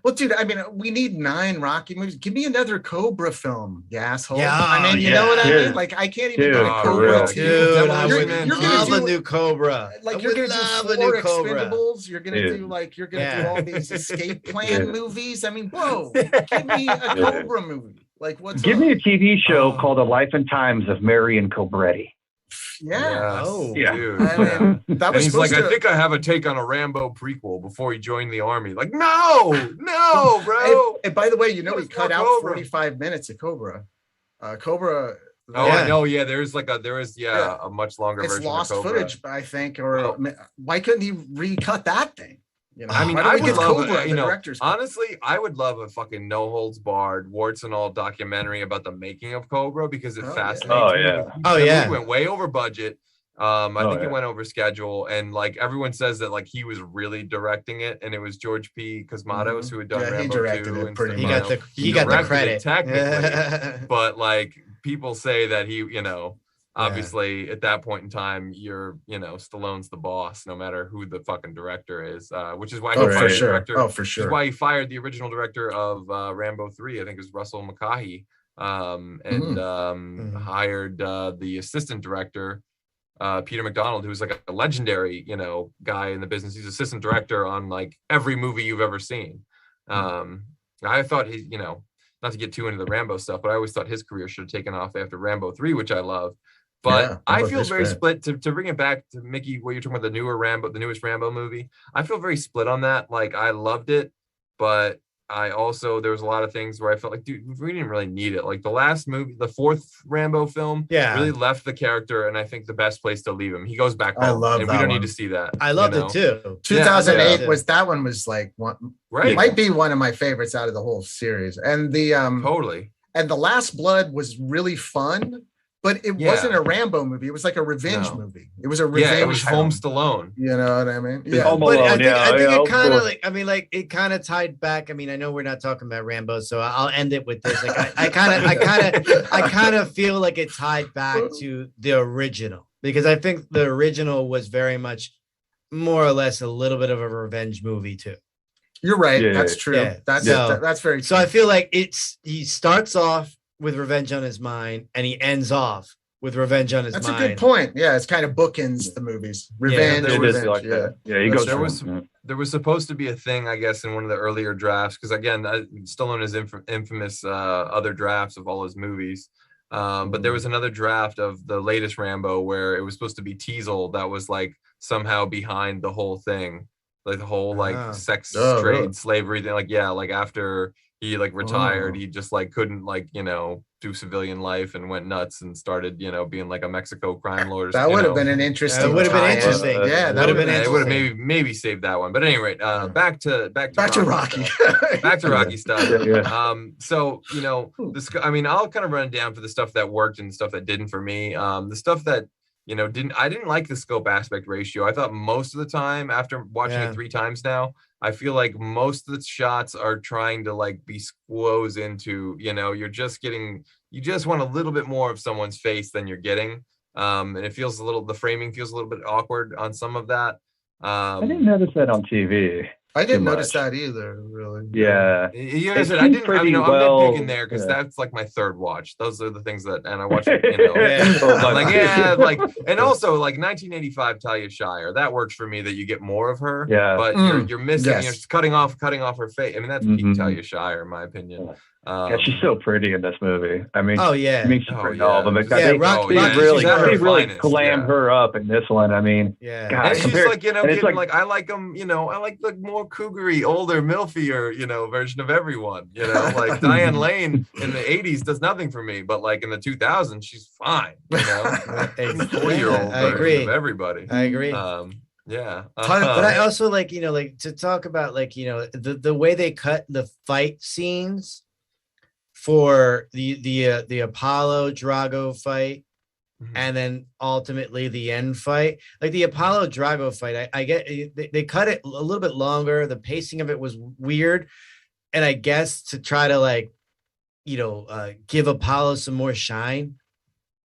S2: Well, dude, I mean, we need 9 Rocky movies. Give me another Cobra film, you asshole.
S4: Yeah,
S2: I mean, you know what I mean? Like, I can't even do a Cobra 2.
S4: Dude, I would love a new Cobra.
S2: Like, you're going to do 4 Expendables. You're going to do all these escape plan movies. I mean, whoa, give me a Cobra movie. Like,
S3: give me a TV show called The Life and Times of Marion Cobretti.
S2: Yeah.
S1: Oh,
S3: yeah.
S1: Dude.
S2: I mean, that was
S1: he's like, I think I have a take on a Rambo prequel before he joined the army. Like, no, bro.
S2: And by the way, he cut out 45 minutes of Cobra. Cobra.
S1: I know. Yeah, there is a much longer version.
S2: It's lost
S1: of
S2: footage, I think. Or why couldn't he recut that thing?
S1: I mean, I would love honestly, I would love a fucking no holds barred, warts and all documentary about the making of Cobra because it fascinates me. It went way over budget. I think it went over schedule, and like everyone says that like he was really directing it, and it was George P. Cosmatos who had done Rambo 2 and
S4: pretty much. He got the credit
S1: technically, but like people say that he, obviously at that point in time Stallone's the boss no matter who the fucking director is, which is why he fired the director.
S2: For sure.
S1: Which is why he fired the original director of Rambo 3, I think it was Russell McCahey, and hired the assistant director Peter Mcdonald, who's like a legendary guy in the business. He's assistant director on like every movie you've ever seen. I thought he, not to get too into the Rambo stuff, but I always thought his career should have taken off after Rambo 3, which I love. But I feel very split to bring it back to Mickey, what you're talking about, the newest Rambo movie. I feel very split on that. Like, I loved it, but I also, there was a lot of things where I felt like, dude, we didn't really need it. Like the last movie, the 4th Rambo film, really left the character, and I think the best place to leave him. He goes back home,
S2: I love
S1: and
S2: that
S1: we don't
S2: one.
S1: need to see that.
S4: I loved it too.
S2: 2008 was that one was like one, it might be one of my favorites out of the whole series. And the and the Last Blood was really fun. But it wasn't a Rambo movie. It was like a revenge movie. It was a revenge.
S1: Yeah, it was Home Stallone.
S2: You know what I mean? Yeah.
S3: But
S4: I think it kind of it kind of tied back. I mean, I know we're not talking about Rambo, so I'll end it with this. Like, I kind of feel like it tied back to the original, because I think the original was very much more or less a little bit of a revenge movie too.
S2: You're right. That's true. Yeah. That's very true.
S4: So I feel like he starts off with revenge on his mind, and he ends off with revenge on his mind.
S2: That's a good point. Yeah, it's kind of bookends the movies. Revenge.
S3: He goes.
S1: There was supposed to be a thing, I guess, in one of the earlier drafts, because again, Stallone is infamous other drafts of all his movies. But there was another draft of the latest Rambo where it was supposed to be Teasel that was like somehow behind the whole thing, like the whole like sex trade slavery thing. Like like after he like retired, he just like couldn't like do civilian life and went nuts and started being like a Mexico crime lord.
S2: That would have been an interesting.
S4: That would have been interesting.
S2: Yeah, that would have been.
S1: It would have maybe saved that one. But at any rate, back to Rocky. Back to Rocky stuff. So this. I mean, I'll kind of run it down for the stuff that worked and the stuff that didn't for me. The stuff that I didn't like the scope aspect ratio. I thought most of the time, after watching it 3 times now, I feel like most of the shots are trying to like be squoze into, you just want a little bit more of someone's face than you're getting. And it feels the framing feels a little bit awkward on some of that.
S3: I didn't notice that on TV.
S2: I didn't notice that either, really.
S3: Yeah.
S1: I didn't, I'm nitpicking there because that's like my 3rd watch. Those are the things that, and I watch it, and also like 1985 Talia Shire, that works for me that you get more of her. Yeah. But you're missing, you're cutting off her face. I mean, that's peak Talia Shire, in my opinion.
S3: She's so pretty in this movie. I mean, she's pretty in all of them. They really glam her up in this one. I mean,
S1: God, and she's like, I like them, I like the more cougary, older, milfier, version of everyone. Like Diane Lane in the 80s does nothing for me, but like in the 2000s, she's fine. 4-year-old version of everybody.
S4: I agree.
S1: But
S4: I also like to talk about the way they cut the fight scenes for the Apollo Drago fight, and then ultimately the end fight. Like the Apollo Drago fight, I get they cut it a little bit longer. The pacing of it was weird, and I guess to try to give Apollo some more shine.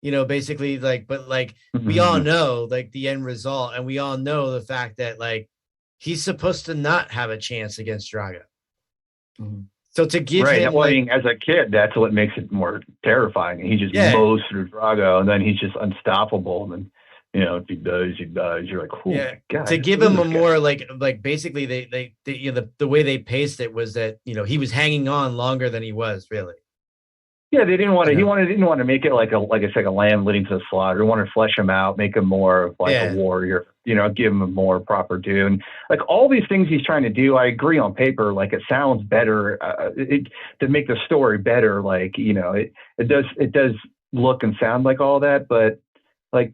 S4: Basically we all know like the end result, and we all know the fact that like he's supposed to not have a chance against Drago. So to give him
S3: as a kid, that's what makes it more terrifying. He just mows through Drago, and then he's just unstoppable. And if he does, he does. You're like, oh my God.
S4: To give him a more like basically they the way they paced it was that he was hanging on longer than he was really.
S3: Yeah, they didn't want to. Didn't want to make it like a lamb leading to the slaughter. They wanted to flesh him out, make him more of like a warrior. Give him a more proper due. And like all these things he's trying to do, I agree on paper. Like it sounds better to make the story better. Like it does look and sound like all that, but like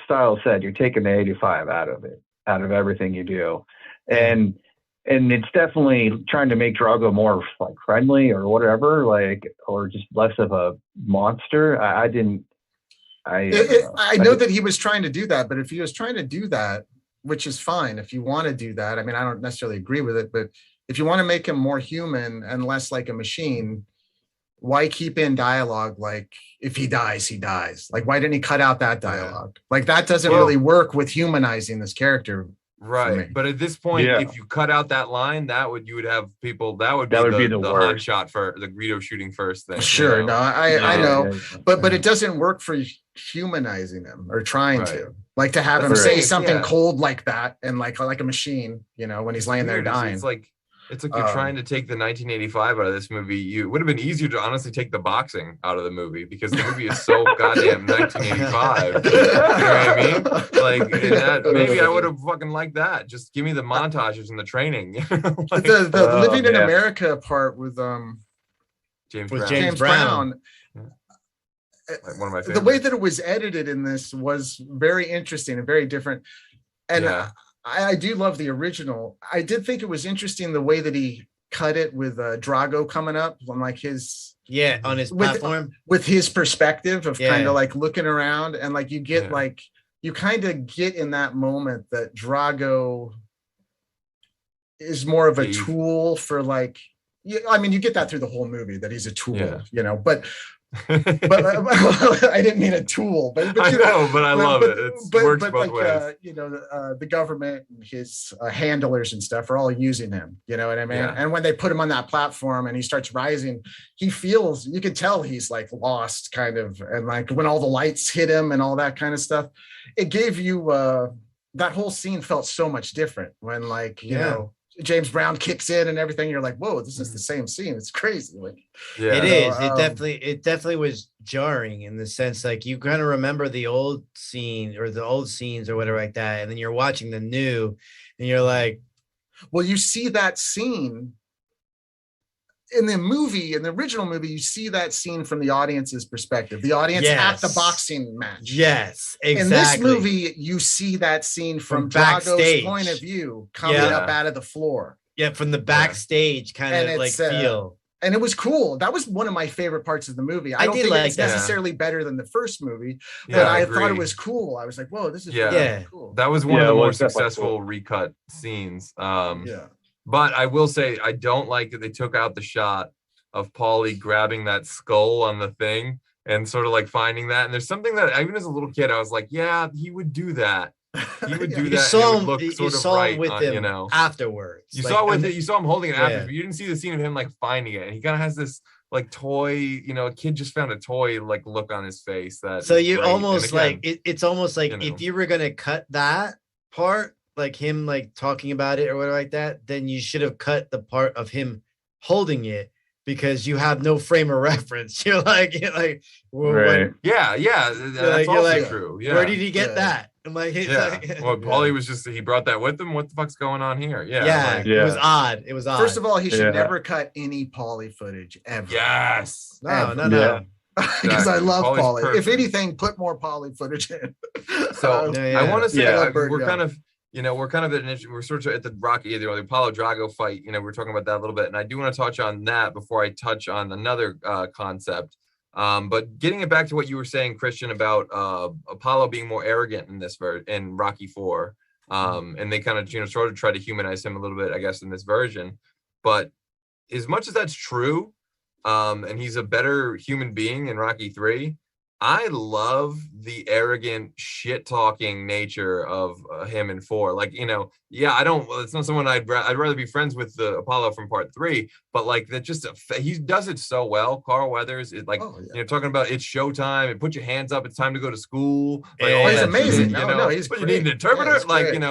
S3: Stiles said, you're taking the 85 out of everything you do, and it's definitely trying to make Drago more like friendly or whatever, or just less of a monster. I
S2: know that he was trying to do that, but if he was trying to do that, which is fine, if you want to do that, I mean, I don't necessarily agree with it, but if you want to make him more human and less like a machine, why keep in dialogue like if he dies, he dies? Like, why didn't he cut out that dialogue? Like that doesn't really work with humanizing this character.
S1: Right, but at this point, if you cut out that line, you would have people. That would be the hot shot for the Greedo shooting first thing.
S2: Sure, no, I know, but it doesn't work for humanizing him or trying to like to have him say something cold like that and like a machine, when he's laying there dying.
S1: It's like you're trying to take the 1985 out of this movie. It would have been easier to honestly take the boxing out of the movie because the movie is so goddamn 1985. You know what I mean? Like maybe I would have fucking liked that. Just give me the montages and the training.
S2: The Living in America part with James Brown.
S1: Like one of my favorites.
S2: The way that it was edited in this was very interesting and very different. And I do love the original. I did think it was interesting the way that he cut it with Drago coming up on like his
S4: on his platform
S2: with his perspective of kind of like looking around and like you get like you kind of get in that moment that Drago is more of a tool for like I mean you get that through the whole movie that he's a tool, but I didn't mean a tool, but
S1: I know, but I love it. It works both ways.
S2: The government and his handlers and stuff are all using him. You know what I mean?
S1: Yeah.
S2: And when they put him on that platform and he starts rising, you can tell he's like lost, kind of, and like when all the lights hit him and all that kind of stuff, it gave you that whole scene felt so much different when like you know. James Brown kicks in and everything. You're like, whoa, this is the same scene. It's crazy. Like,
S1: Yeah,
S4: it is. It definitely was jarring in the sense like you kind of remember the old scene or the old scenes or whatever like that, and then you're watching the new, and you're like,
S2: well, you see that scene in the movie, in the original movie, you see that scene from the audience's perspective, the audience at the boxing match.
S4: Yes, exactly.
S2: In this movie, you see that scene from Drago's point of view coming up out of the floor.
S4: Yeah, from the backstage kind of like feel.
S2: And it was cool. That was one of my favorite parts of the movie. I don't think it's necessarily better than the first movie, but I thought it was cool. I was like, whoa, this is really cool.
S1: That was one of the more successful recut scenes. But I will say, I don't like that they took out the shot of Paulie grabbing that skull on the thing and sort of like finding that. And there's something that even as a little kid, I was like, yeah, he would do that. He would do that.
S4: You saw him with him afterwards.
S1: You saw him holding it afterwards, but you didn't see the scene of him like finding it. And he kind of has this like toy, a kid just found a toy like look on his face.
S4: So you almost like it's almost like if you were gonna cut that part, like him like talking about it or whatever like that, then you should have cut the part of him holding it because you have no frame of reference. You're like, well,
S1: right. That's also true. Yeah.
S4: Where did he get that? I'm like,
S1: Paulie was he brought that with him. What the fuck's going on here?
S4: It was odd. It was odd.
S2: First of all, he should never cut any Paulie footage ever.
S1: Yes.
S4: No.
S2: Because I love Paulie. If anything, put more Paulie footage in.
S1: So I want to say we're kind of. We're sort of at the Rocky, the Apollo Drago fight. We're talking about that a little bit, and I do want to touch on that before I touch on another concept. But getting it back to what you were saying, Kristian, about Apollo being more arrogant in in Rocky 4, and they kind of sort of try to humanize him a little bit, I guess, in this version. But as much as that's true, and he's a better human being in Rocky 3. I love the arrogant shit-talking nature of him in 4. Like, it's not someone I'd rather be friends with the Apollo from part 3, but like that he does it so well. Carl Weathers is like, talking about it's showtime and put your hands up. It's time to go to school. Like,
S2: he's amazing.
S1: Shit,
S2: he's
S1: but you need an interpreter.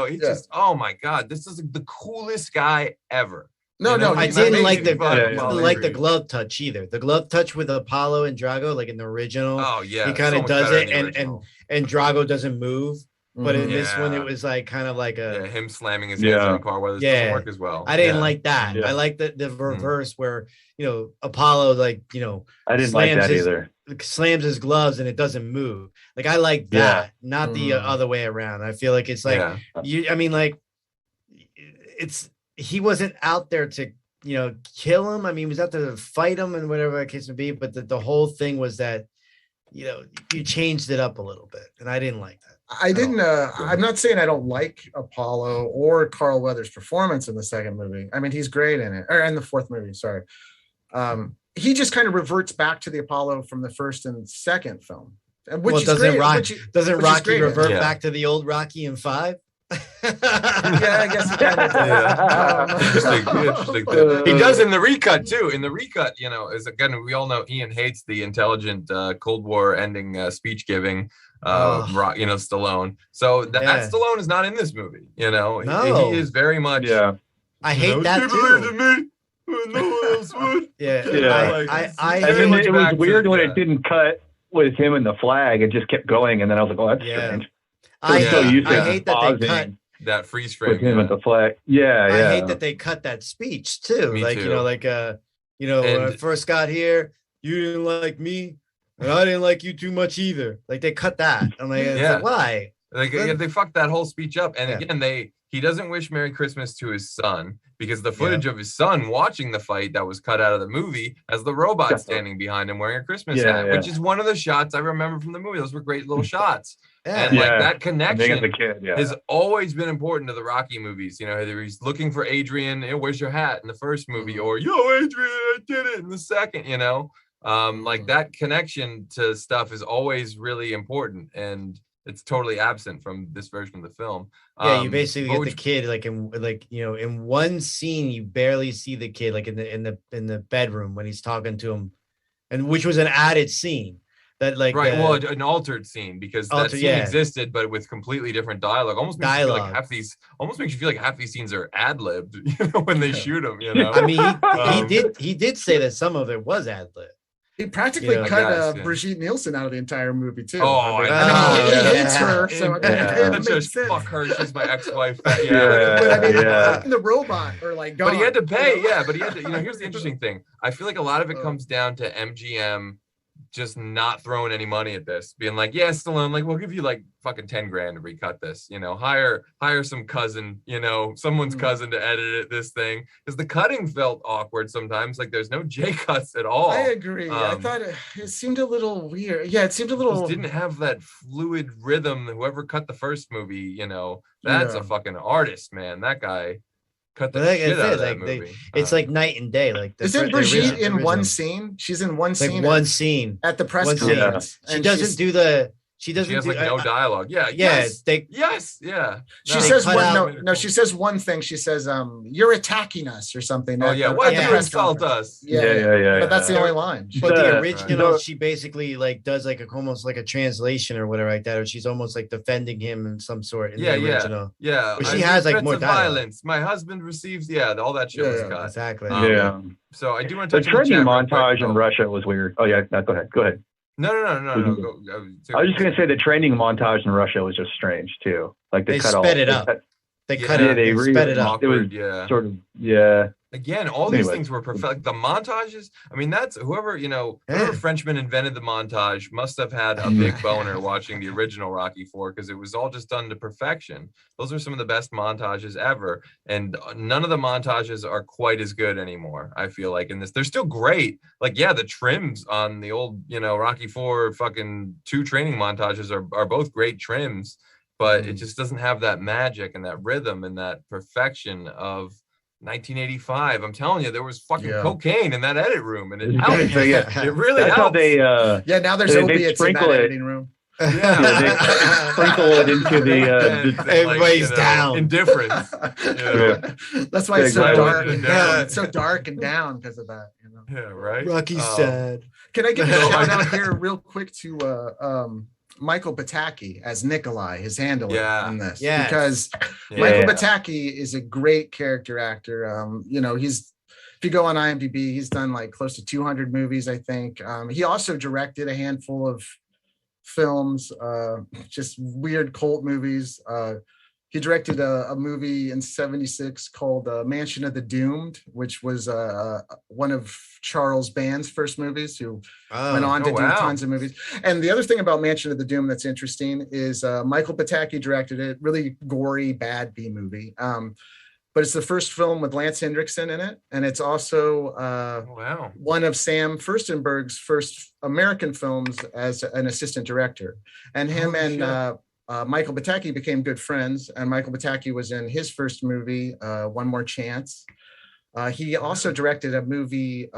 S1: He's just, oh my God, this is the coolest guy ever.
S4: I didn't like the glove touch either. The glove touch with Apollo and Drago, like in the original. Oh yeah, he kind of does it, and Drago doesn't move. But in this one, it was like kind of like
S1: him slamming his hands on Carl Weathers doesn't work as well.
S4: I didn't like that. I like the reverse where Apollo I didn't like that either. Slams his gloves and it doesn't move. Like I like that, not the other way around. I feel like it's like he wasn't out there to, kill him. I mean, he was out there to fight him and whatever the case may be. But the whole thing was that, you changed it up a little bit. And I didn't like that.
S2: I didn't. I'm not saying I don't like Apollo or Carl Weathers' performance in the second movie. I mean, he's great in it. Or in the fourth movie, sorry. He just kind of reverts back to the Apollo from the first and second film.
S4: Doesn't Rocky revert back to the old Rocky in 5?
S2: I guess he kind of does.
S1: Interesting. He does in the recut too. In the recut, we all know Ian hates the intelligent Cold War ending speech giving Stallone. So that Stallone is not in this movie. He is very much.
S4: I hate that too.
S1: No one else would.
S3: It was weird when it didn't cut with him and the flag. It just kept going, and then I was like, "Oh, that's strange."
S4: I hate that they cut
S1: that freeze frame
S3: with him at the flag.
S4: I hate that they cut that speech too. Me too. When I first got here, you didn't like me, and I didn't like you too much either. Like they cut that. I'm like, why?
S1: They fucked that whole speech up. And again, he doesn't wish Merry Christmas to his son because the footage of his son watching the fight that was cut out of the movie has the robot standing behind him wearing a Christmas hat, which is one of the shots I remember from the movie. Those were great little shots. And that connection has always been important to the Rocky movies. He's looking for Adrian, where's your hat in the first movie, or yo, Adrian, I did it in the second, that connection to stuff is always really important. And it's totally absent from this version of the film.
S4: You basically get the kid in one scene. You barely see the kid in the bedroom when he's talking to him, and which was an added scene. that like
S1: right. Well, an altered scene because that scene existed, but with completely different dialogue. Almost makes you feel like half these scenes are ad-libbed, when they shoot them.
S4: I mean, he did say that some of it was ad-lib.
S2: He practically cut Brigitte Nielsen out of the entire movie too.
S1: Oh,
S2: I mean, he hates her, so it makes sense.
S1: Fuck her, she's my ex-wife.
S2: But I mean, the robot or like,
S1: but he had to pay. Yeah, but he had to. Here's the interesting thing. I feel like a lot of it comes down to MGM just not throwing any money at this, being like, yeah, Stallone, like we'll give you like fucking 10 grand to recut this, hire some cousin, someone's cousin to edit this thing, because the cutting felt awkward sometimes. Like there's no J cuts at all.
S2: I agree. I thought it seemed a little weird. Yeah, it seemed a little.
S1: It didn't have that fluid rhythm. Whoever cut the first movie, that's a fucking artist, man. That guy. Cut the shit out of that movie.
S4: It's like night and day. Like
S2: isn't Brigitte in one scene? She's in one scene.
S4: One scene
S2: at the press conference.
S4: She doesn't do the. She
S1: has like no dialogue. Yeah.
S4: Yes.
S2: She says one. No. She says one thing. She says, "You're attacking us" or something.
S1: Oh yeah. Why do you insult us?
S2: Yeah. But that's the only line.
S4: But the original, she basically like does like almost like a translation or whatever like that, or she's almost like defending him in some sort. In the original.
S1: Yeah.
S4: But she has like more
S1: violence. My husband receives. Yeah. All that shit was cut.
S4: Exactly.
S1: So I do want to touch
S3: the training montage in Russia was weird. Oh yeah. Go ahead.
S1: No.
S3: I was just gonna say the training montage in Russia was just strange too. Like
S4: they sped it up. They cut it. They sped it up.
S1: It was
S3: sort of
S1: Again, all these things were perfect. Like the montages. I mean, that's whoever Frenchman invented the montage must have had a big boner watching the original Rocky IV, because it was all just done to perfection. Those are some of the best montages ever, and none of the montages are quite as good anymore. I feel like in this, they're still great. Like the trims on the old Rocky IV fucking 2 training montages are both great trims, but it just doesn't have that magic and that rhythm and that perfection of 1985. I'm telling you, there was fucking cocaine in that edit room, and it helped. It really helped.
S3: How they
S2: now there's opiates in that editing room.
S3: They sprinkle it into the
S4: everybody's down
S1: indifference.
S2: That's why it's so dark. It's so dark and down because of that.
S1: Yeah, right.
S4: Rocky's sad.
S2: Can I give a shout out here real quick to Michael Pataki as Nikolai, his handler on this, because Michael Pataki is a great character actor. He's, if you go on IMDb, he's done like close to 200 movies, I think. He also directed a handful of films, just weird cult movies. He directed a movie in '76 called Mansion of the Doomed, which was one of Charles Band's first movies, who went on to do tons of movies. And the other thing about Mansion of the Doomed that's interesting is Michael Pataki directed it, really gory, bad B movie. But it's the first film with Lance Hendrickson in it. And it's also one of Sam Furstenberg's first American films as an assistant director. And him Michael Pataki became good friends, and Michael Pataki was in his first movie, One More Chance. He also directed a movie.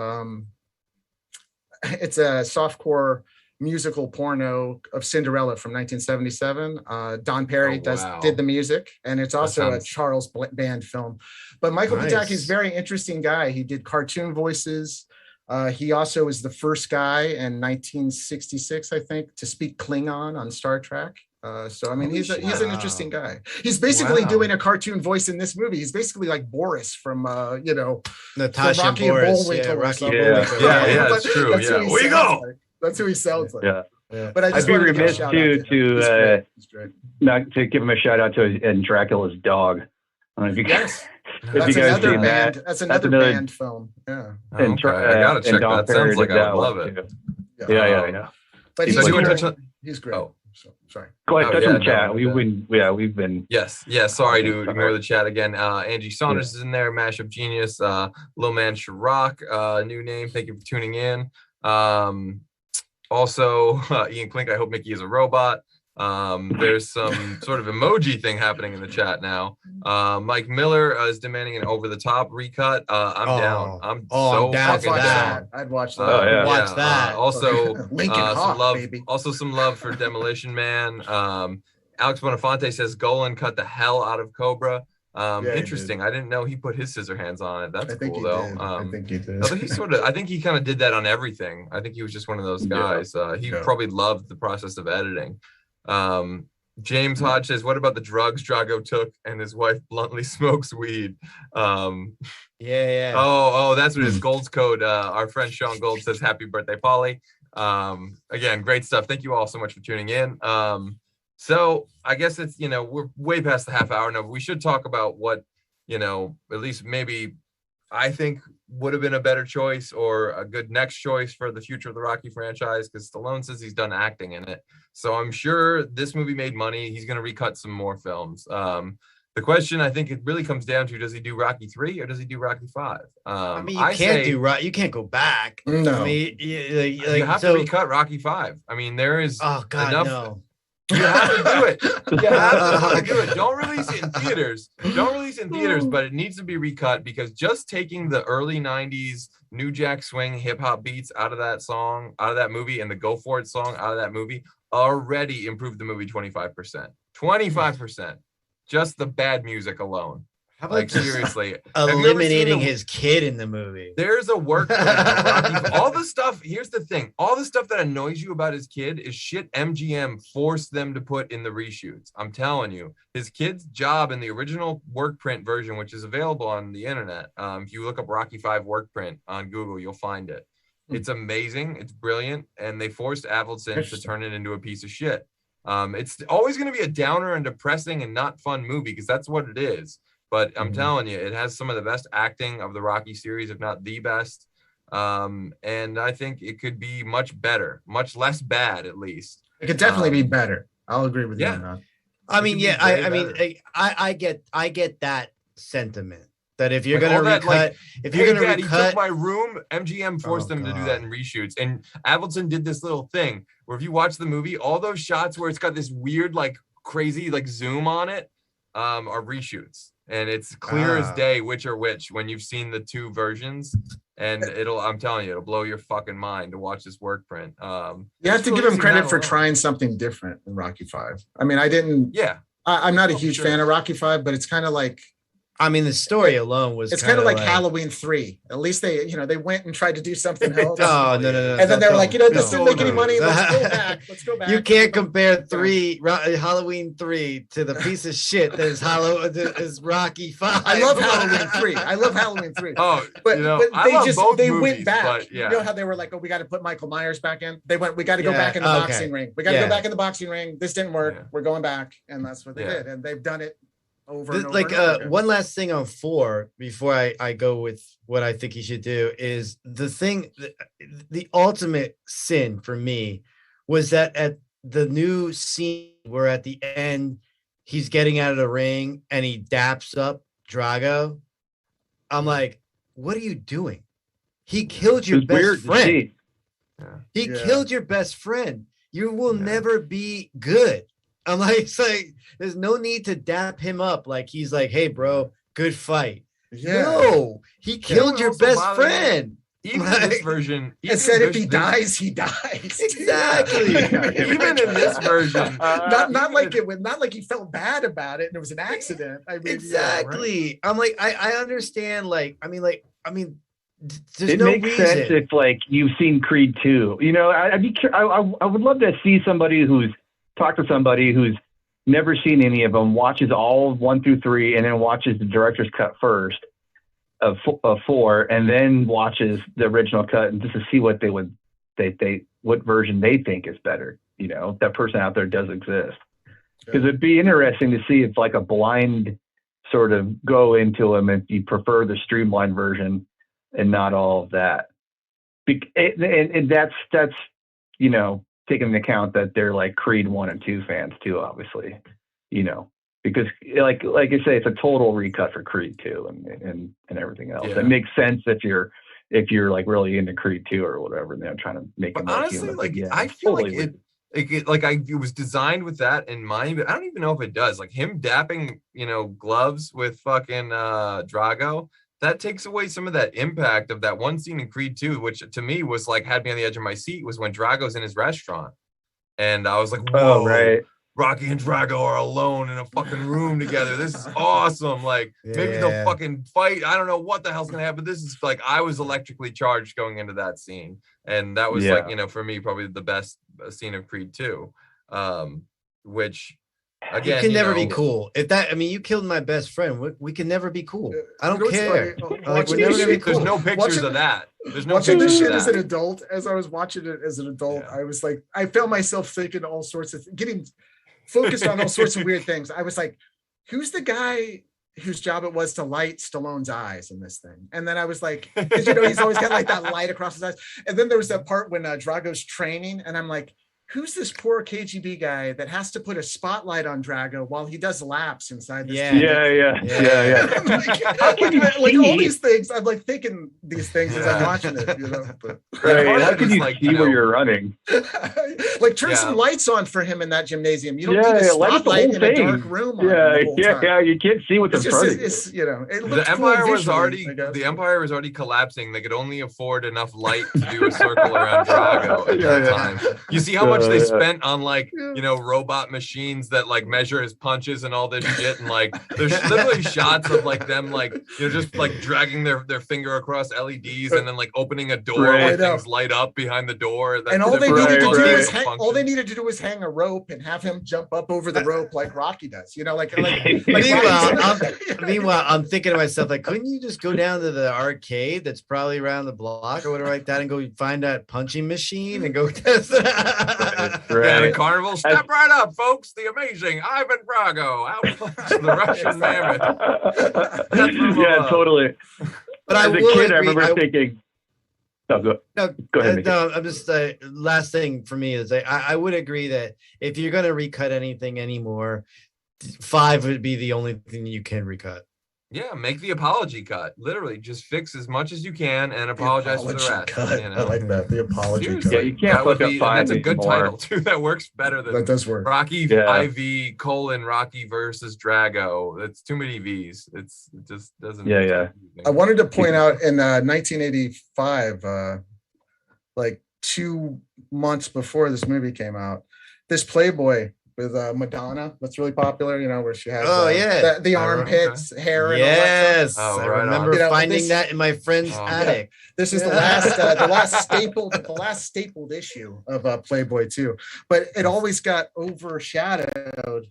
S2: It's a softcore musical porno of Cinderella from 1977. Don Perry did the music, and it's also a Charles Band film. But Michael Pataki is a very interesting guy. He did cartoon voices. He also was the first guy in 1966, I think, to speak Klingon on Star Trek. So I mean, he's an interesting guy. He's basically doing a cartoon voice in this movie. He's basically like Boris from
S4: Natasha
S2: Rocky
S4: Boris.
S2: Bullwinkle or something.
S1: That's true. We go.
S2: That's who he sounds like.
S3: Yeah.
S2: But
S3: I'd be remiss to not to give him a shout out to and Dracula's dog. I don't know if you guys.
S2: That's another band. That's another band film. Yeah.
S1: I gotta check that. Sounds like I would love it.
S3: Yeah.
S2: But he's great.
S1: Oh.
S2: So, sorry.
S3: Go ahead, touch on the chat. We've been.
S1: Yes. Sorry to ignore the chat again. Angie Saunders is in there. Mashup Genius. Lil Man Chirac, new name. Thank you for tuning in. Also, Ian Klink. I hope Mickey is a robot. There's some sort of emoji thing happening in the chat now. Mike Miller is demanding an over-the-top recut. I'm down. I'm so fucking down.
S2: I'd watch that.
S4: Watch that.
S1: Also,
S2: some
S1: love.
S2: Baby.
S1: Also, some love for Demolition Man. Alex Bonafante says Golan cut the hell out of Cobra. Interesting. I didn't know he put his scissor hands on it. That's cool though.
S2: I think he did.
S1: I think he kind of did that on everything. I think he was just one of those guys. He probably loved the process of editing. James Hodge says, what about the drugs Drago took and his wife bluntly smokes weed?
S4: Yeah.
S1: Oh, that's what it is. Gold's code. Our friend Sean Gold says, happy birthday, Polly. Again, great stuff. Thank you all so much for tuning in. So I guess it's, we're way past the half hour now, but we should talk about what, at least maybe I think would have been a better choice or a good next choice for the future of the Rocky franchise, because Stallone says he's done acting in it. So I'm sure this movie made money. He's going to recut some more films. The question, I think it really comes down to, does he do Rocky 3 or does he do Rocky 5?
S4: You can't go back.
S2: No.
S4: I mean,
S1: you have to recut Rocky 5. I mean, there is enough.
S4: No.
S1: You have to do it. You have to do it. Don't release it in theaters. But it needs to be recut, because just taking the early 90s New Jack Swing hip hop beats out of that song, out of that movie, and the Go For It song out of that movie already improved the movie 25%. 25%. Just the bad music alone.
S4: How about
S1: seriously
S4: eliminating his kid in the movie?
S1: There's a work Rocky. All the stuff. Here's the thing. All the stuff that annoys you about his kid is shit MGM forced them to put in the reshoots. I'm telling you, his kid's job in the original work print version, which is available on the internet. If you look up Rocky 5 work print on Google, you'll find it. It's amazing. It's brilliant. And they forced Avildsen to turn it into a piece of shit. It's always going to be a downer and depressing and not fun movie, because that's what it is. But I'm telling you, it has some of the best acting of the Rocky series, if not the best. And I think it could be much better, much less bad, at least.
S2: It could definitely be better. I'll agree with you on that.
S4: I get that sentiment. That if you're gonna recut,
S1: he took my room. MGM forced them to do that in reshoots, and Avildsen did this little thing where if you watch the movie, all those shots where it's got this weird, crazy, zoom on it, are reshoots, and it's clear as day which are which when you've seen the two versions. And I'm telling you, it'll blow your fucking mind to watch this work print.
S2: You have to give him credit for trying something different in Rocky 5. I mean, I'm not a huge fan of Rocky 5, but it's kind of like,
S4: the story alone was.
S2: It's kind of like Halloween 3. At least they went and tried to do something else.
S4: No.
S2: And then they were like, this didn't make any money. Let's go back.
S4: You can't compare Halloween 3 to the piece of shit that is Rocky 5.
S2: I love Halloween 3.
S1: Oh,
S2: but they
S1: movies,
S2: went back.
S1: But, yeah.
S2: You know how they were like, we got to put Michael Myers back in. We got to go back in the boxing ring. We got to go back in the boxing ring. This didn't work. Yeah. We're going back, and that's what they did. And they've done it over and over and over again.
S4: One last thing on 4 before I go with what I think he should do is the ultimate sin for me was that at the new scene where at the end he's getting out of the ring and he daps up Drago. I'm like, what are you doing? He killed your best friend. He killed your best friend. You will never be good. I'm like, there's no need to dap him up. Like, he's like, hey, bro, good fight.
S2: Yeah.
S4: No, he killed your best friend.
S1: Even in this version,
S2: if he dies, he dies.
S4: Exactly.
S1: Even in this version,
S2: not like he felt bad about it and it was an accident.
S4: Exactly. Yeah, right? I'm like, I understand. There's
S3: it
S4: no
S3: makes
S4: reason.
S3: sense if you've seen Creed 2. I would love to see talk to somebody who's never seen any of them, watches all 1 through 3, and then watches the director's cut first of 4, and then watches the original cut, and just to see what what version they think is better. If that person out there does exist, because it'd be interesting to see if a blind sort of go into them if you prefer the streamlined version and not all of that. And that's taking into account that they're Creed 1 and 2 fans too, obviously, because like you say, it's a total recut for Creed 2 and everything else. It makes sense if you're really into Creed 2 or whatever, and they're trying to make it.
S1: Honestly, I feel totally it was designed with that in mind, but I don't even know if it does. Him dapping, gloves with fucking Drago. That takes away some of that impact of that one scene in Creed 2, which to me was had me on the edge of my seat, was when Drago's in his restaurant. And I was like, whoa, Rocky and Drago are alone in a fucking room together. This is awesome. Like maybe they'll fucking fight. I don't know what the hell's gonna happen. This is like, I was electrically charged going into that scene, and that was like, you know, for me probably the best scene of Creed 2, which. Again,
S4: you can never be cool. If that, I mean, you killed my best friend. We can never be cool. I don't care. Like, we're never gonna be cool.
S1: There's no pictures of that. There's no
S2: watching
S1: pictures
S2: this shit
S1: of that.
S2: as an adult. As I was watching it as an adult, I was like, I found myself thinking all sorts of, getting focused on all sorts of weird things. I was like, who's the guy whose job it was to light Stallone's eyes in this thing? And then I was like, because you know, he's always got like that light across his eyes. And then there was that part when Drago's training, and I'm like, who's this poor KGB guy that has to put a spotlight on Drago while he does laps inside this?
S3: Yeah.
S2: Like all these things, I'm like thinking these things as I'm watching it, you know. But,
S3: right. How can you like, see where you're running?
S2: Like turn some lights on for him in that gymnasium. You don't need a spotlight in a dark room.
S3: You can't see what's in front of you.
S2: It's, you know, it
S1: the empire was already collapsing. They could only afford enough light to do a circle around Drago at that time. You see how much they spent on like, you know, robot machines that like measure his punches and all this shit, and like there's literally shots of like them like, you know, just like dragging their finger across LEDs and then like opening a door where things light up behind the door.
S2: And all they needed to do is all they needed to do was hang a rope and have him jump up over the rope like Rocky does, you know, like
S4: meanwhile, I'm thinking to myself, like, couldn't you just go down to the arcade that's probably around the block or whatever like that and go find that punching machine and go test it?
S1: Yeah, the carnival. Step right up, folks. The amazing Ivan Drago out the Russian mammoth.
S3: Yeah, totally.
S4: But as
S3: a kid, I remember thinking. No, go ahead.
S4: No, I'm just last thing for me is I would agree that if you're going to recut anything anymore, 5 would be the only thing you can recut.
S1: Yeah, make the apology cut. Literally, just fix as much as you can and apologize for the rest.
S2: Cut. You know? I like that. The apology cut.
S3: Yeah, you can't fuck up 5.
S1: That's a good title too. That works better than
S2: that does work.
S1: Rocky IV : Rocky versus Drago. That's too many V's. It just doesn't.
S3: Yeah.
S2: I wanted to point out in 1985, like 2 months before this movie came out, this Playboy with Madonna that's really popular, you know, where she has the armpits, hair, and all that stuff.
S4: I remember finding that in my friend's attic.
S2: This is the last stapled issue of Playboy too, but it always got overshadowed.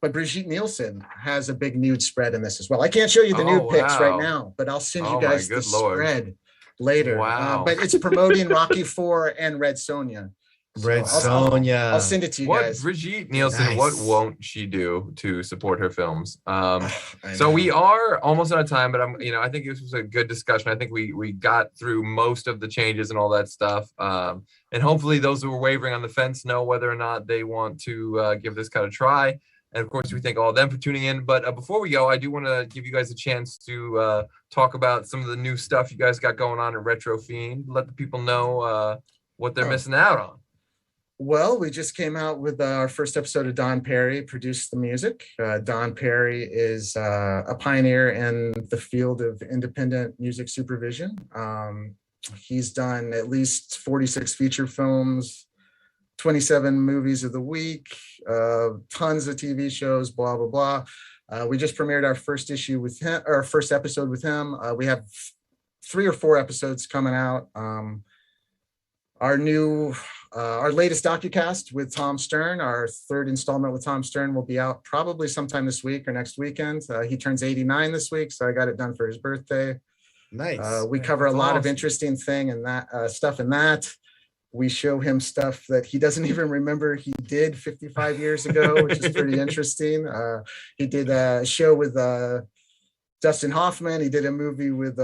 S2: But Brigitte Nielsen has a big nude spread in this as well. I can't show you the nude pics right now, but I'll send you guys the spread later. But it's promoting Rocky IV and Red Sonja. I'll send it to you guys.
S1: Brigitte Nielsen, what won't she do to support her films? So we are almost out of time, but I think this was a good discussion. I think we got through most of the changes and all that stuff. And hopefully those who were wavering on the fence know whether or not they want to give this cut a try. And of course, we thank all of them for tuning in. But before we go, I do want to give you guys a chance to talk about some of the new stuff you guys got going on at Retro Fiend. Let the people know what they're missing out on.
S2: Well, we just came out with our first episode of Don Perry produced the music. Don Perry is a pioneer in the field of independent music supervision. He's done at least 46 feature films, 27 movies of the week, tons of TV shows, blah, blah, blah. We just premiered our first issue with him, or first episode with him. We have 3 or 4 episodes coming out. Our latest docucast with Tom Stern, our 3rd installment with Tom Stern, will be out probably sometime this week or next weekend. He turns 89 this week, so I got it done for his birthday.
S4: Nice.
S2: We cover a lot of interesting stuff in that. We show him stuff that he doesn't even remember he did 55 years ago, which is pretty interesting. He did a show with Dustin Hoffman. He did a movie with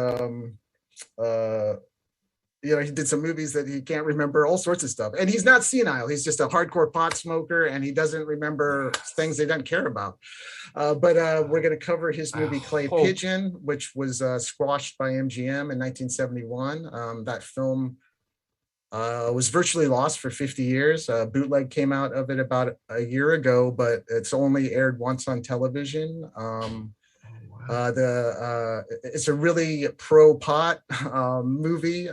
S2: he did some movies that he can't remember, all sorts of stuff. And he's not senile. He's just a hardcore pot smoker, and he doesn't remember things he doesn't care about. But we're going to cover his movie Clay Pigeon, which was squashed by MGM in 1971. That film was virtually lost for 50 years. Bootleg came out of it about a year ago, but it's only aired once on television. It's a really pro-pot movie,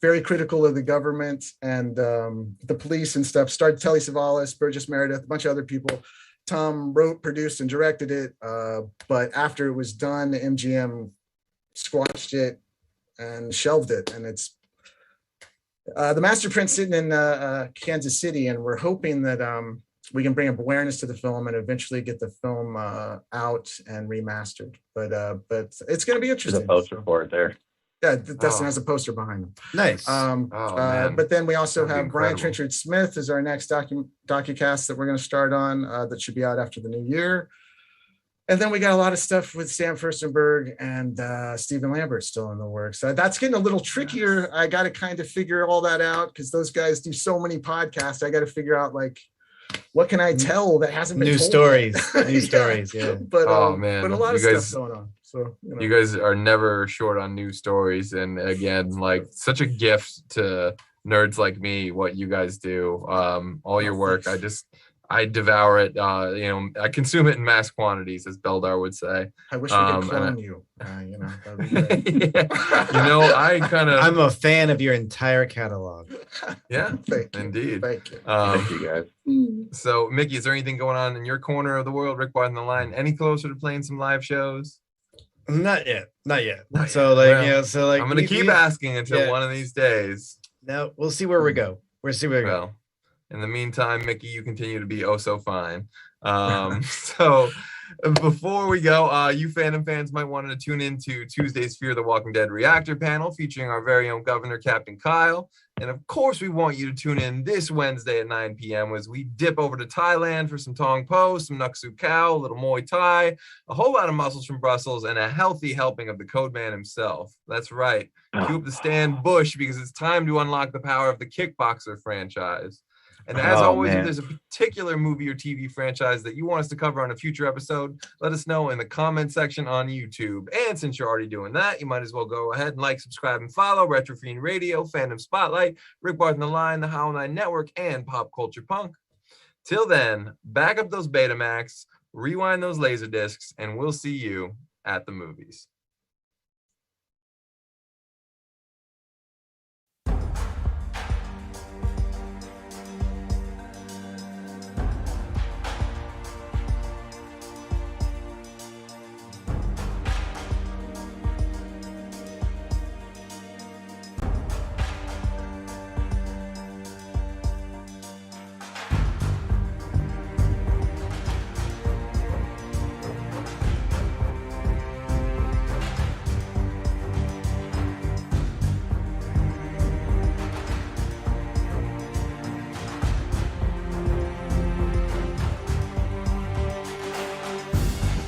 S2: very critical of the government and the police and stuff. Starred Telly Savalas, Burgess Meredith, a bunch of other people. Tom wrote, produced, and directed it, but after it was done, MGM squashed it and shelved it, and it's the master print sitting in Kansas City, and we're hoping that we can bring awareness to the film and eventually get the film out and remastered. But it's going to be interesting.
S3: There's a poster for it there.
S2: Yeah, Dustin has a poster behind him.
S4: Nice.
S2: But then we also have Brian Trenchard Smith is our next docucast that we're going to start on that should be out after the new year. And then we got a lot of stuff with Sam Furstenberg and Stephen Lambert still in the works. That's getting a little trickier. I got to kind of figure all that out because those guys do so many podcasts. I got to figure out like, what can I tell that hasn't been
S4: new
S2: told
S4: stories?
S2: Yet?
S4: New stories, yeah.
S2: But but a lot of stuff going on. So
S1: you guys are never short on news stories, and again, like such a gift to nerds like me. What you guys do, all your work, I devour it. I consume it in mass quantities, as Beldar would say.
S2: I wish we could clone you. That'd be great.
S4: I'm a fan of your entire catalog.
S1: Yeah, indeed.
S2: Thank you.
S3: Thank you, guys.
S1: So, Mickey, is there anything going on in your corner of the world? Rick Barton the Line, any closer to playing some live shows?
S4: Not yet.
S1: Not
S4: So
S1: yet.
S4: I'm
S1: gonna keep asking until one of these days.
S4: No, we'll see where we go. Go.
S1: In the meantime, Mickey, you continue to be oh so fine. So before we go, you Fandom fans might want to tune into Tuesday's Fear the Walking Dead Reactor panel featuring our very own Governor, Captain Kyle. And of course, we want you to tune in this Wednesday at 9 p.m. as we dip over to Thailand for some Tong Po, some Nuksu Cow, a little Muay Thai, a whole lot of muscles from Brussels, and a healthy helping of the Code Man himself. That's right. Cue up the Stan Bush because it's time to unlock the power of the Kickboxer franchise. And as always, if there's a particular movie or TV franchise that you want us to cover on a future episode, let us know in the comment section on YouTube. And since you're already doing that, you might as well go ahead and like, subscribe, and follow Retro Fiend Radio, Fandom Spotlight, Rick Barton the Line, the Howl 9 Network, and Pop Culture Punk. Till then, back up those Betamax, rewind those laser discs, and we'll see you at the movies.